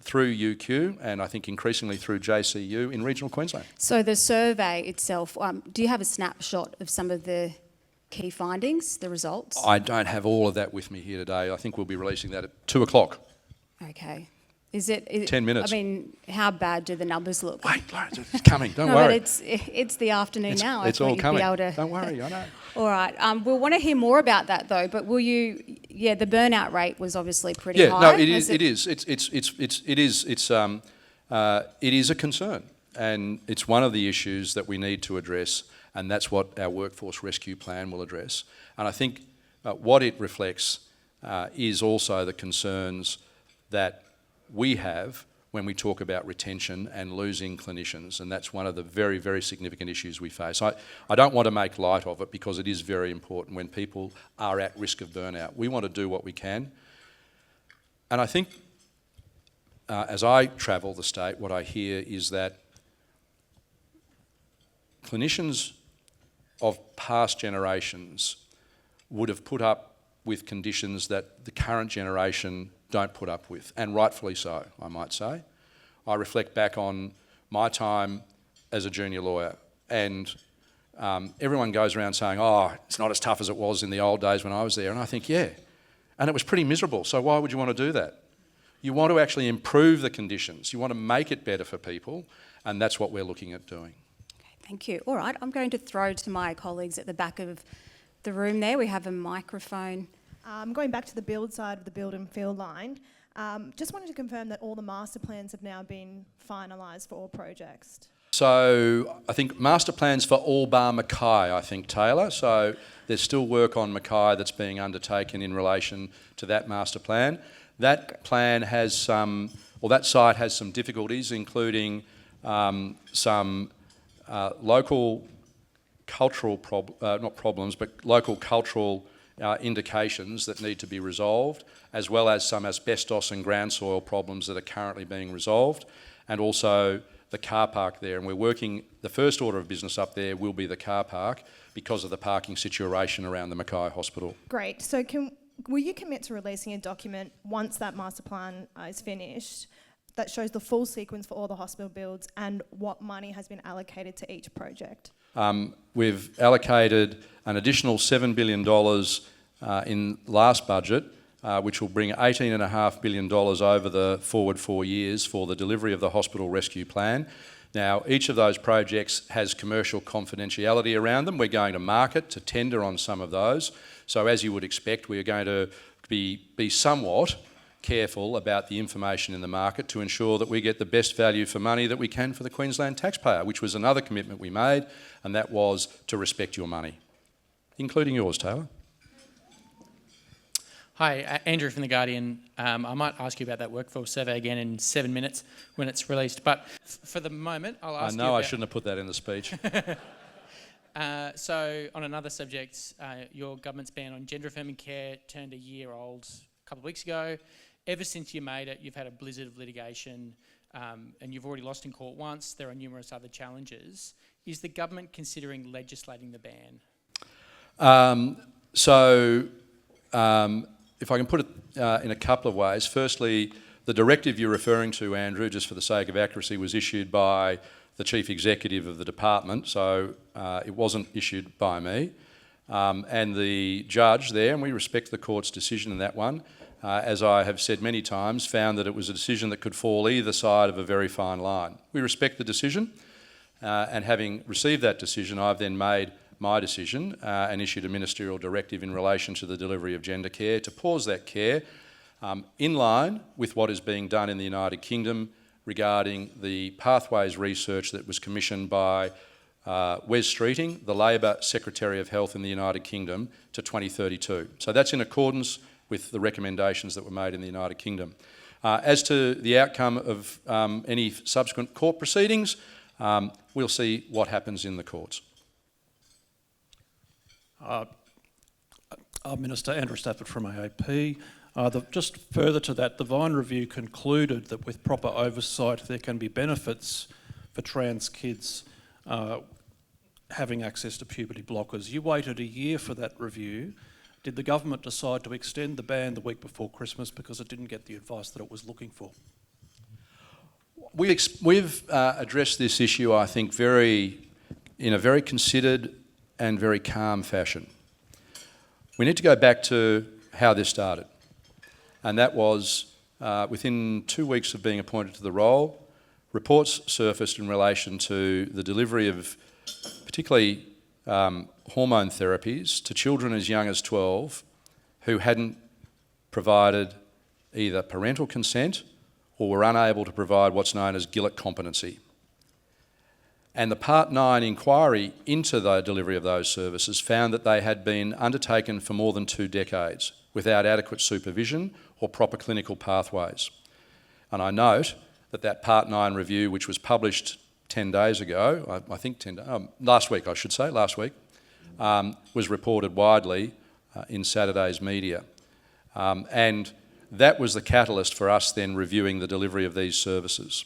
through UQ and I think increasingly through JCU in regional Queensland. So the survey itself, do you have a snapshot of some of the key findings, the results? I don't have all of that with me here today. I think we'll be releasing that at 2 o'clock. Okay. Is it 10 minutes. I mean, how bad do the numbers look? Wait, it's coming, don't worry. But it's the afternoon now. It's all coming. Don't worry, I know. All right. We'll want to hear more about that though, but will you, the burnout rate was obviously pretty high. Yeah, no, it is. It is a concern, and it's one of the issues that we need to address, and that's what our workforce rescue plan will address. And I think what it reflects is also the concerns that we have when we talk about retention and losing clinicians, and that's one of the very, very significant issues we face. I don't want to make light of it because it is very important when people are at risk of burnout. We want to do what we can. And I think as I travel the state, what I hear is that clinicians of past generations would have put up with conditions that the current generation don't put up with, and rightfully so, I might say. I reflect back on my time as a junior lawyer, and everyone goes around saying, oh, it's not as tough as it was in the old days when I was there, and I think, yeah, and it was pretty miserable, so why would you want to do that? You want to actually improve the conditions, you want to make it better for people, and that's what we're looking at doing. Okay, thank you. All right, I'm going to throw to my colleagues at the back of the room there. We have a microphone. Going back to the build side of the build and fill line, just wanted to confirm that all the master plans have now been finalised for all projects. So I think master plans for all bar Mackay, I think, Taylah. So there's still work on Mackay that's being undertaken in relation to that master plan. That plan has some, or that site has some difficulties, including some local cultural not problems, but local cultural indications that need to be resolved, as well as some asbestos and ground soil problems that are currently being resolved, and also the car park there, and we're working, the first order of business up there will be the car park because of the parking situation around the Mackay Hospital. Great. So will you commit to releasing a document once that master plan is finished that shows the full sequence for all the hospital builds and what money has been allocated to each project? We've allocated an additional $7 billion in last budget, which will bring $18.5 billion over the forward 4 years for the delivery of the hospital rescue plan. Now, each of those projects has commercial confidentiality around them. We're going to market to tender on some of those. So as you would expect, we are going to be somewhat careful about the information in the market to ensure that we get the best value for money that we can for the Queensland taxpayer, which was another commitment we made, and that was to respect your money, including yours, Taylah. Hi, Andrew from The Guardian. I might ask you about that workforce survey again in 7 minutes when it's released, but for the moment I'll ask you I know I shouldn't have put that in the speech. So on another subject, your government's ban on gender-affirming care turned a year old a couple of weeks ago. Ever since you made it, you've had a blizzard of litigation, and you've already lost in court once. There are numerous other challenges. Is the government considering legislating the ban? If I can put it in a couple of ways. Firstly, the directive you're referring to, Andrew, just for the sake of accuracy, was issued by the Chief Executive of the department, so it wasn't issued by me. And the judge there, and we respect the court's decision in that one, as I have said many times, found that it was a decision that could fall either side of a very fine line. We respect the decision, and having received that decision, I've then made my decision and issued a ministerial directive in relation to the delivery of gender care to pause that care in line with what is being done in the United Kingdom regarding the pathways research that was commissioned by Wes Streeting, the Labor Secretary of Health in the United Kingdom, to 2032. So that's in accordance with the recommendations that were made in the United Kingdom. As to the outcome of any subsequent court proceedings, we'll see what happens in the courts. Minister Andrew Stafford from AAP. Just further to that, the Vine Review concluded that with proper oversight there can be benefits for trans kids having access to puberty blockers. You waited a year for that review. Did the government decide to extend the ban the week before Christmas because it didn't get the advice that it was looking for? We've addressed this issue, I think, in a very considered and very calm fashion. We need to go back to how this started, and that was within 2 weeks of being appointed to the role, reports surfaced in relation to the delivery of particularly hormone therapies to children as young as 12 who hadn't provided either parental consent or were unable to provide what's known as Gillett competency. And the Part 9 inquiry into the delivery of those services found that they had been undertaken for more than 2 decades without adequate supervision or proper clinical pathways. And I note that that Part 9 review, which was published 10 days ago, last week, was reported widely in Saturday's media. And that was the catalyst for us then reviewing the delivery of these services.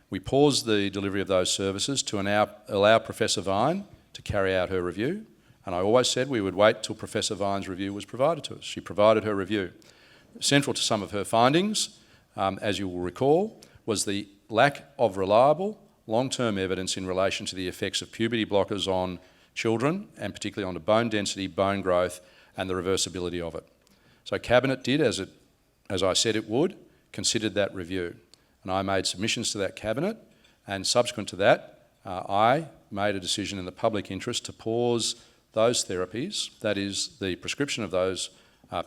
We paused the delivery of those services to allow Professor Vine to carry out her review, and I always said we would wait till Professor Vine's review was provided to us. She provided her review. Central to some of her findings, as you will recall, was the lack of reliable long-term evidence in relation to the effects of puberty blockers on children, and particularly on the bone density, bone growth, and the reversibility of it. So Cabinet did, as I said it would, considered that review. And I made submissions to that Cabinet, and subsequent to that, I made a decision in the public interest to pause those therapies, that is, the prescription of those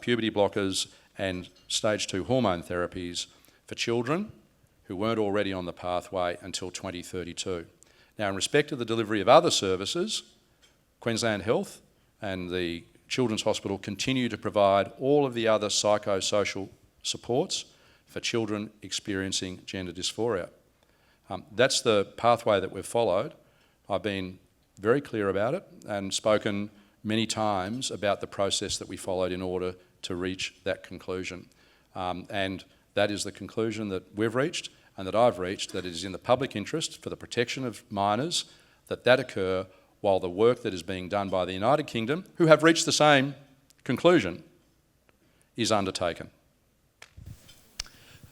puberty blockers and stage 2 hormone therapies for children who weren't already on the pathway until 2032. Now, in respect of the delivery of other services, Queensland Health and the Children's Hospital continue to provide all of the other psychosocial supports for children experiencing gender dysphoria. That's the pathway that we've followed. I've been very clear about it and spoken many times about the process that we followed in order to reach that conclusion. And that is the conclusion that we've reached, and that I've reached, that it is in the public interest for the protection of minors that occur while the work that is being done by the United Kingdom, who have reached the same conclusion, is undertaken.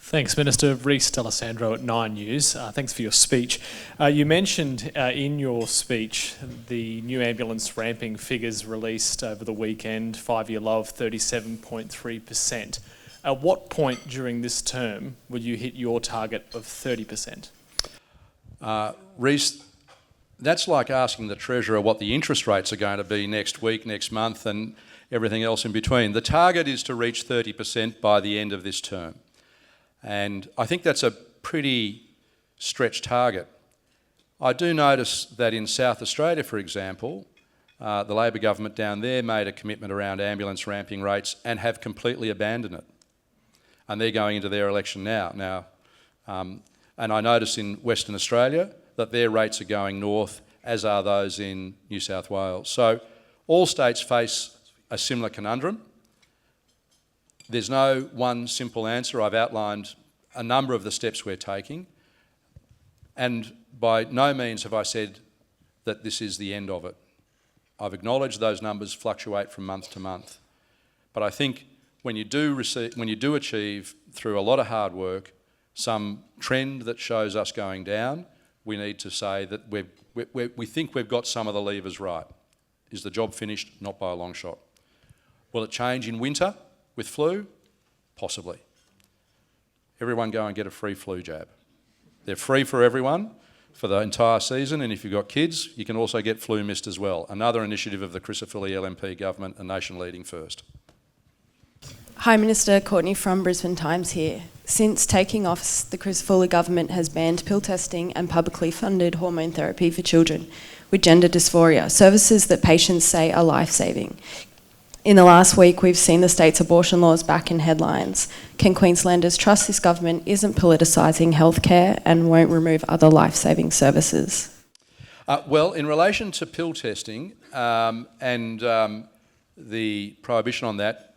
Thanks, Minister. Reece D'Alessandro at 9 News. Thanks for your speech. You mentioned in your speech the new ambulance ramping figures released over the weekend, 5-year low of 37.3%. At what point during this term will you hit your target of 30%? Reece, that's like asking the Treasurer what the interest rates are going to be next week, next month, and everything else in between. The target is to reach 30% by the end of this term. And I think that's a pretty stretched target. I do notice that in South Australia, for example, the Labor government down there made a commitment around ambulance ramping rates and have completely abandoned it. And they're going into their election now. And I notice in Western Australia that their rates are going north, as are those in New South Wales. So all states face a similar conundrum. There's no one simple answer. I've outlined a number of the steps we're taking, and by no means have I said that this is the end of it. I've acknowledged those numbers fluctuate from month to month, but I think when you do achieve, through a lot of hard work, some trend that shows us going down, we need to say that we think we've got some of the levers right. Is the job finished? Not by a long shot. Will it change in winter with flu? Possibly. Everyone go and get a free flu jab. They're free for everyone for the entire season, and if you've got kids, you can also get flu mist as well. Another initiative of the Crisafulli LNP government, a nation leading first. Hi Minister, Courtney from Brisbane Times here. Since taking office, the Crisafulli Government has banned pill testing and publicly funded hormone therapy for children with gender dysphoria, services that patients say are life-saving. In the last week, we've seen the state's abortion laws back in headlines. Can Queenslanders trust this government isn't politicising healthcare and won't remove other life-saving services? Well, in relation to pill testing and the prohibition on that,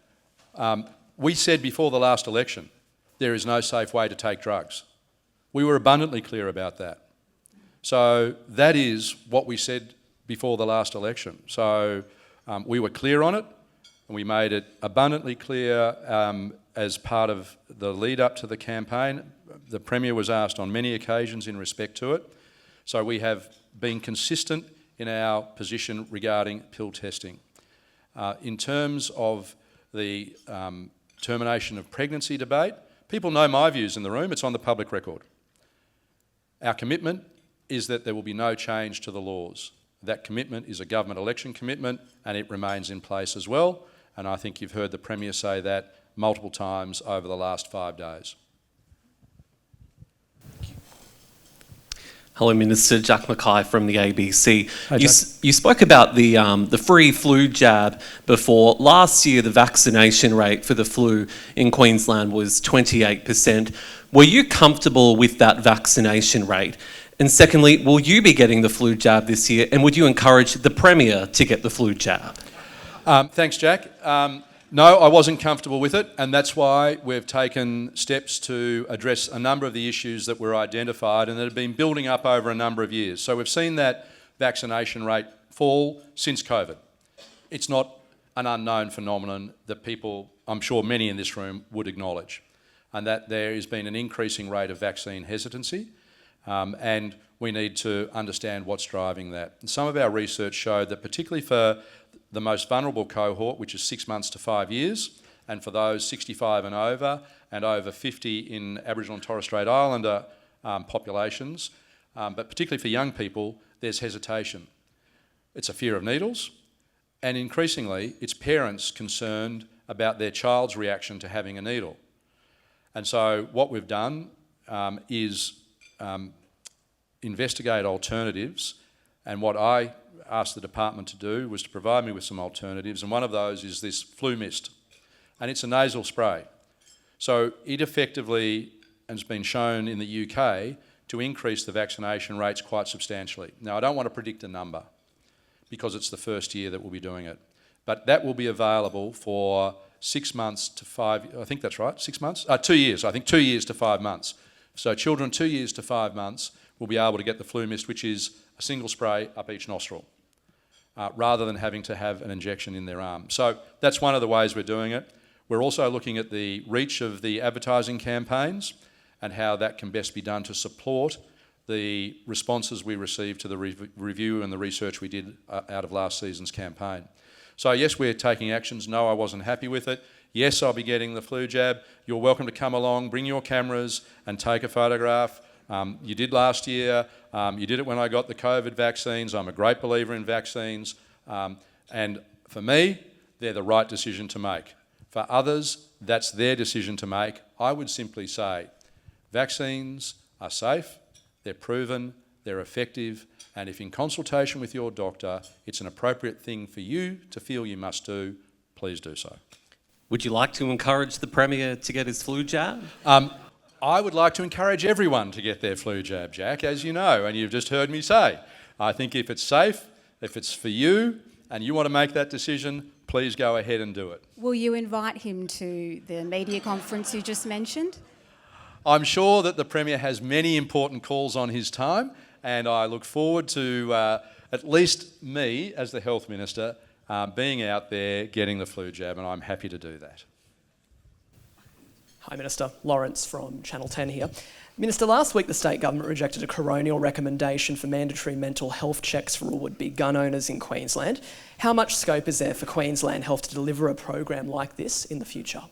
we said before the last election, there is no safe way to take drugs. We were abundantly clear about that. So that is what we said before the last election. So we were clear on it, and we made it abundantly clear as part of the lead up to the campaign. The Premier was asked on many occasions in respect to it. So we have been consistent in our position regarding pill testing. In terms of the termination of pregnancy debate, people know my views in the room, it's on the public record. Our commitment is that there will be no change to the laws. That commitment is a government election commitment, and it remains in place as well. And I think you've heard the Premier say that multiple times over the last 5 days. Hello, Minister. Jack Mackay from the ABC. Hi, You spoke about the free flu jab before. Last year, the vaccination rate for the flu in Queensland was 28%. Were you comfortable with that vaccination rate? And secondly, will you be getting the flu jab this year, and would you encourage the Premier to get the flu jab? Thanks, Jack. No, I wasn't comfortable with it, and that's why we've taken steps to address a number of the issues that were identified and that have been building up over a number of years. So we've seen that vaccination rate fall since COVID. It's not an unknown phenomenon that people, I'm sure many in this room, would acknowledge, and that there has been an increasing rate of vaccine hesitancy, and we need to understand what's driving that. And some of our research showed that particularly for the most vulnerable cohort, which is 6 months to 5 years, and for those 65 and over 50 in Aboriginal and Torres Strait Islander populations, but particularly for young people, there's hesitation. It's a fear of needles, and increasingly it's parents concerned about their child's reaction to having a needle. And so what we've done is investigate alternatives, and what I asked the department to do was to provide me with some alternatives, and one of those is this flu mist, and it's a nasal spray. So it effectively has been shown in the UK to increase the vaccination rates quite substantially. Now, I don't want to predict a number because it's the first year that we'll be doing it, but that will be available for 6 months to 5, I think that's right, 6 months? 2 years, I think 2 years to 5 months. So children 2 years to 5 months will be able to get the flu mist, which is a single spray up each nostril, rather than having to have an injection in their arm. So that's one of the ways we're doing it. We're also looking at the reach of the advertising campaigns and how that can best be done to support the responses we received to the review and the research we did out of last season's campaign. So yes, we're taking actions. No, I wasn't happy with it. Yes, I'll be getting the flu jab. You're welcome to come along, bring your cameras and take a photograph. You did last year. You did it when I got the COVID vaccines. I'm a great believer in vaccines. And for me, they're the right decision to make. For others, that's their decision to make. I would simply say vaccines are safe, they're proven, they're effective, and if in consultation with your doctor it's an appropriate thing for you to feel you must do, please do so. Would you like to encourage the Premier to get his flu jab? I would like to encourage everyone to get their flu jab, Jack, as you know, and you've just heard me say. I think if it's safe, if it's for you, and you want to make that decision, please go ahead and do it. Will you invite him to the media conference you just mentioned? I'm sure that the Premier has many important calls on his time, and I look forward to at least me, as the Health Minister, being out there getting the flu jab, and I'm happy to do that. Hi Minister, Lawrence from Channel 10 here. Minister, last week the state government rejected a coronial recommendation for mandatory mental health checks for all would-be gun owners in Queensland. How much scope is there for Queensland Health to deliver a program like this in the future?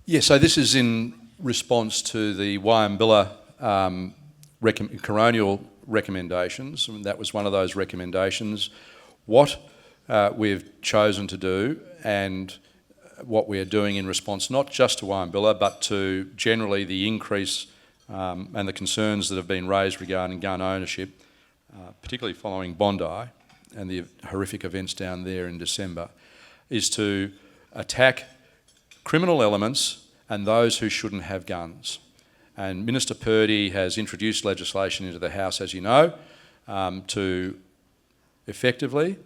Yeah, so this is in response to the Wyambilla coronial recommendations, and that was one of those recommendations. What we've chosen to do and what we are doing in response not just to Wyambilla but to generally the increase and the concerns that have been raised regarding gun ownership, particularly following Bondi and the horrific events down there in December, is to attack criminal elements and those who shouldn't have guns. And Minister Purdy has introduced legislation into the House, as you know, to effectively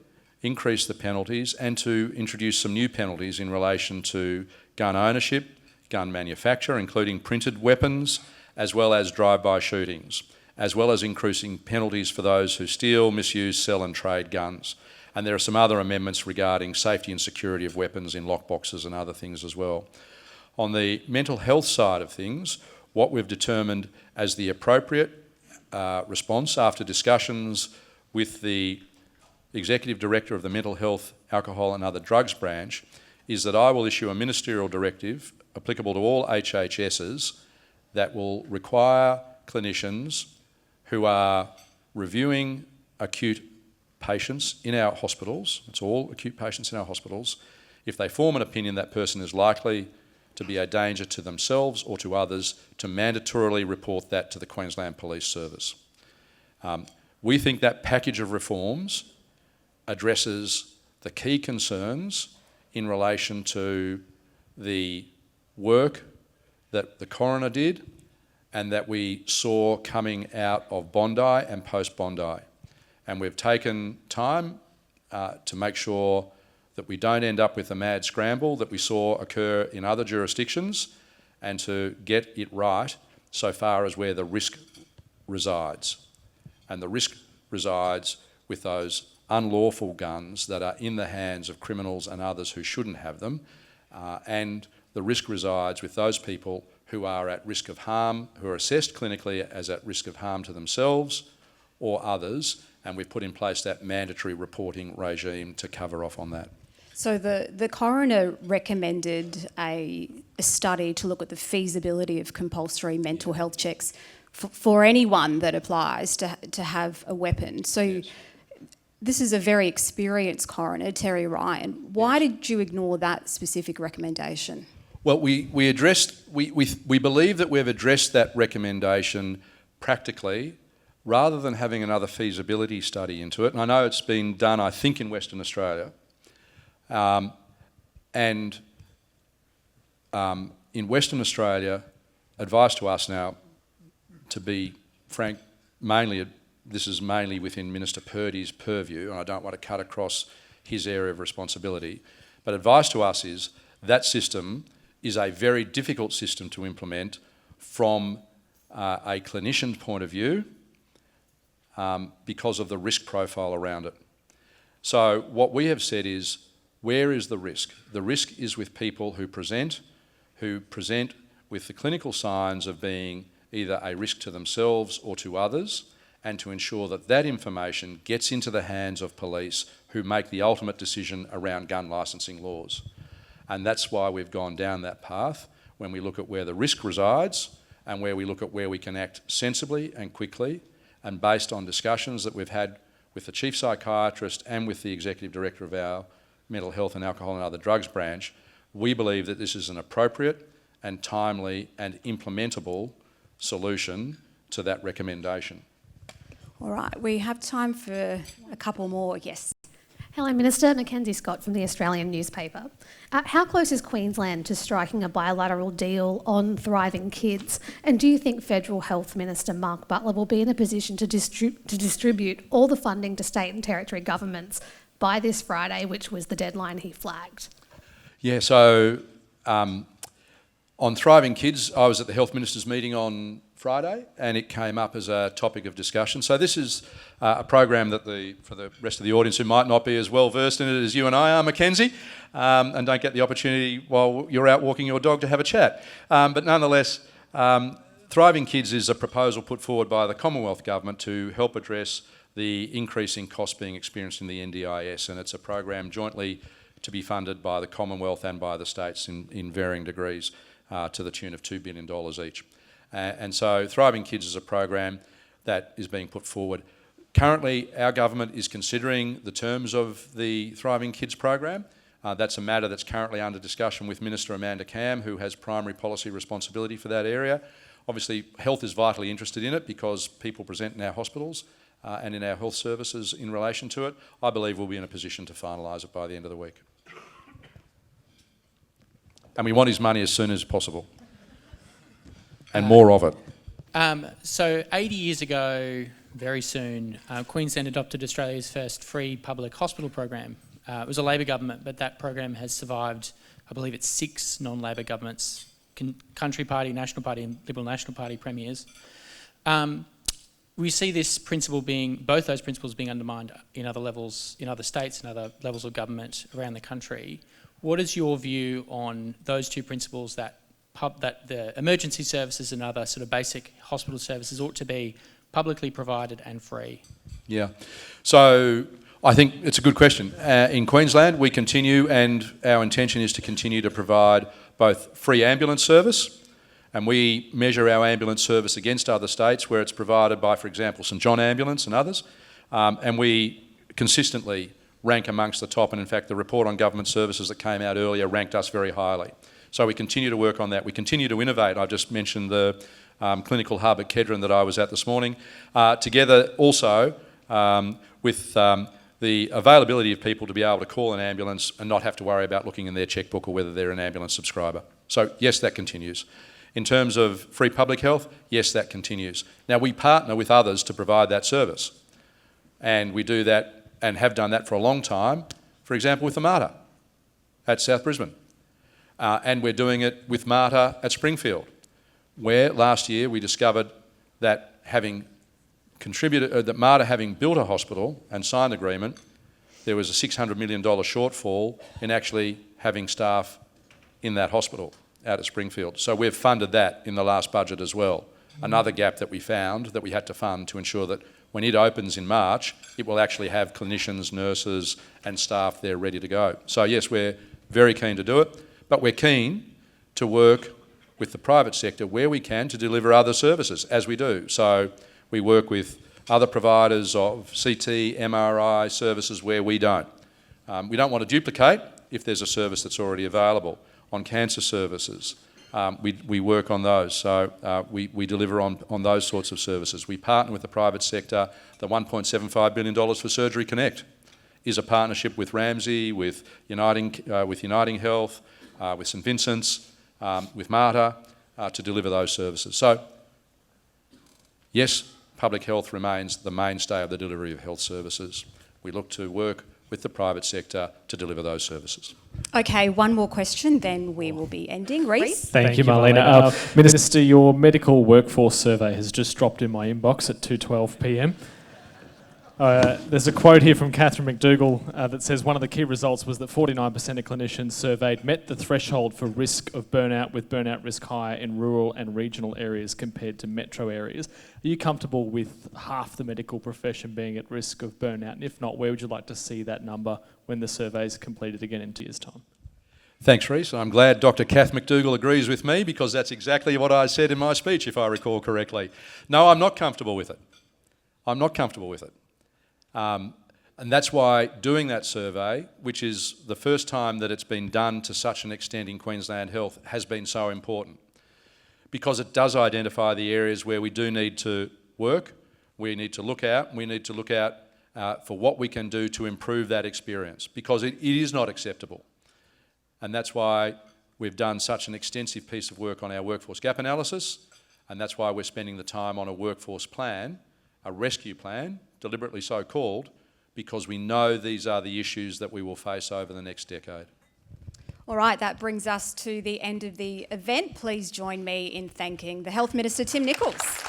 increase the penalties and to introduce some new penalties in relation to gun ownership, gun manufacture, including printed weapons, as well as drive-by shootings, as well as increasing penalties for those who steal, misuse, sell and trade guns. And there are some other amendments regarding safety and security of weapons in lockboxes and other things as well. On the mental health side of things, what we've determined as the appropriate response after discussions with the Executive Director of the Mental Health, Alcohol and Other Drugs branch is that I will issue a ministerial directive applicable to all HHSs that will require clinicians who are reviewing acute patients in our hospitals, it's all acute patients in our hospitals, if they form an opinion that person is likely to be a danger to themselves or to others, to mandatorily report that to the Queensland Police Service. We think that package of reforms addresses the key concerns in relation to the work that the coroner did and that we saw coming out of Bondi and post-Bondi. And we've taken time to make sure that we don't end up with a mad scramble that we saw occur in other jurisdictions and to get it right so far as where the risk resides. And the risk resides with those unlawful guns that are in the hands of criminals and others who shouldn't have them, and the risk resides with those people who are at risk of harm, who are assessed clinically as at risk of harm to themselves or others, and we've put in place that mandatory reporting regime to cover off on that. So the coroner recommended a study to look at the feasibility of compulsory mental health checks for anyone that applies to have a weapon. So yes. This is a very experienced coroner, Terry Ryan. Why did you ignore that specific recommendation? Well, we believe that we've addressed that recommendation practically rather than having another feasibility study into it. And I know it's been done, I think, in Western Australia. In Western Australia, advice to us now, to be frank, this is mainly within Minister Purdy's purview, and I don't want to cut across his area of responsibility, but advice to us is that system is a very difficult system to implement from a clinician's point of view because of the risk profile around it. So what we have said is, where is the risk? The risk is with people who present with the clinical signs of being either a risk to themselves or to others, and to ensure that that information gets into the hands of police who make the ultimate decision around gun licensing laws. And that's why we've gone down that path when we look at where the risk resides and where we look at where we can act sensibly and quickly, and based on discussions that we've had with the chief psychiatrist and with the executive director of our mental health and alcohol and other drugs branch, we believe that this is an appropriate and timely and implementable solution to that recommendation. All right, we have time for a couple more. Yes. Hello, Minister. Mckenzie Scott from the Australian newspaper. How close is Queensland to striking a bilateral deal on thriving kids? And do you think Federal Health Minister Mark Butler will be in a position to distribute all the funding to state and territory governments by this Friday, which was the deadline he flagged? Yeah, so on thriving kids, I was at the Health Ministers' meeting on Friday, and it came up as a topic of discussion. So this is a program that for the rest of the audience who might not be as well versed in it as you and I are, Mckenzie, and don't get the opportunity while you're out walking your dog to have a chat. But nonetheless, Thriving Kids is a proposal put forward by the Commonwealth Government to help address the increasing costs being experienced in the NDIS, and it's a program jointly to be funded by the Commonwealth and by the states in varying degrees to the tune of $2 billion each. And so Thriving Kids is a program that is being put forward. Currently, our government is considering the terms of the Thriving Kids program. That's a matter that's currently under discussion with Minister Amanda Cam, who has primary policy responsibility for that area. Obviously, health is vitally interested in it because people present in our hospitals and in our health services in relation to it. I believe we'll be in a position to finalise it by the end of the week. And we want his money as soon as possible. And more of it. So 80 years ago, very soon, Queensland adopted Australia's first free public hospital program. It was a Labor government, but that program has survived, I believe it's 6 non-Labor governments, Country Party, National Party and Liberal National Party premiers. We see this principle both those principles being undermined in other levels, in other states and other levels of government around the country. What is your view on those two principles, that the emergency services and other sort of basic hospital services ought to be publicly provided and free? Yeah, so I think it's a good question. In Queensland, we continue, and our intention is to continue to provide both free ambulance service, and we measure our ambulance service against other states where it's provided by, for example, St John Ambulance and others, and we consistently rank amongst the top, and in fact the report on government services that came out earlier ranked us very highly. So we continue to work on that. We continue to innovate. I just mentioned the clinical hub at Kedron that I was at this morning. Together also with the availability of people to be able to call an ambulance and not have to worry about looking in their checkbook or whether they're an ambulance subscriber. So yes, that continues. In terms of free public health, yes, that continues. Now we partner with others to provide that service. And we do that and have done that for a long time, for example with the MARTA at South Brisbane. And we're doing it with MARTA at Springfield, where last year we discovered that that MARTA having built a hospital and signed agreement, there was a $600 million shortfall in actually having staff in that hospital out at Springfield. So we've funded that in the last budget as well. Another gap that we found that we had to fund to ensure that when it opens in March, it will actually have clinicians, nurses and staff there ready to go. So yes, we're very keen to do it. But we're keen to work with the private sector where we can to deliver other services, as we do. So we work with other providers of CT, MRI services where we don't. We don't want to duplicate if there's a service that's already available. On cancer services, we work on those. So we deliver on those sorts of services. We partner with the private sector. The $1.75 billion for Surgery Connect is a partnership with Ramsay, with Uniting Health, with St Vincent's, with MARTA, to deliver those services. So, yes, public health remains the mainstay of the delivery of health services. We look to work with the private sector to deliver those services. Okay, one more question, then we will be ending. Reece? Thank you, Marlina. Minister, your medical workforce survey has just dropped in my inbox at 2:12 p.m. There's a quote here from Catherine McDougall that says one of the key results was that 49% of clinicians surveyed met the threshold for risk of burnout, with burnout risk higher in rural and regional areas compared to metro areas. Are you comfortable with half the medical profession being at risk of burnout? And if not, where would you like to see that number when the survey is completed again in 2 years' time? Thanks, Reece. I'm glad Dr. Kath McDougall agrees with me, because that's exactly what I said in my speech, if I recall correctly. No, I'm not comfortable with it. I'm not comfortable with it. And that's why doing that survey, which is the first time that it's been done to such an extent in Queensland Health, has been so important. Because it does identify the areas where we do need to work, we need to look out for what we can do to improve that experience, because it is not acceptable. And that's why we've done such an extensive piece of work on our workforce gap analysis, and that's why we're spending the time on a workforce plan, a rescue plan, deliberately so called, because we know these are the issues that we will face over the next decade. All right, that brings us to the end of the event. Please join me in thanking the Health Minister, Tim Nicholls.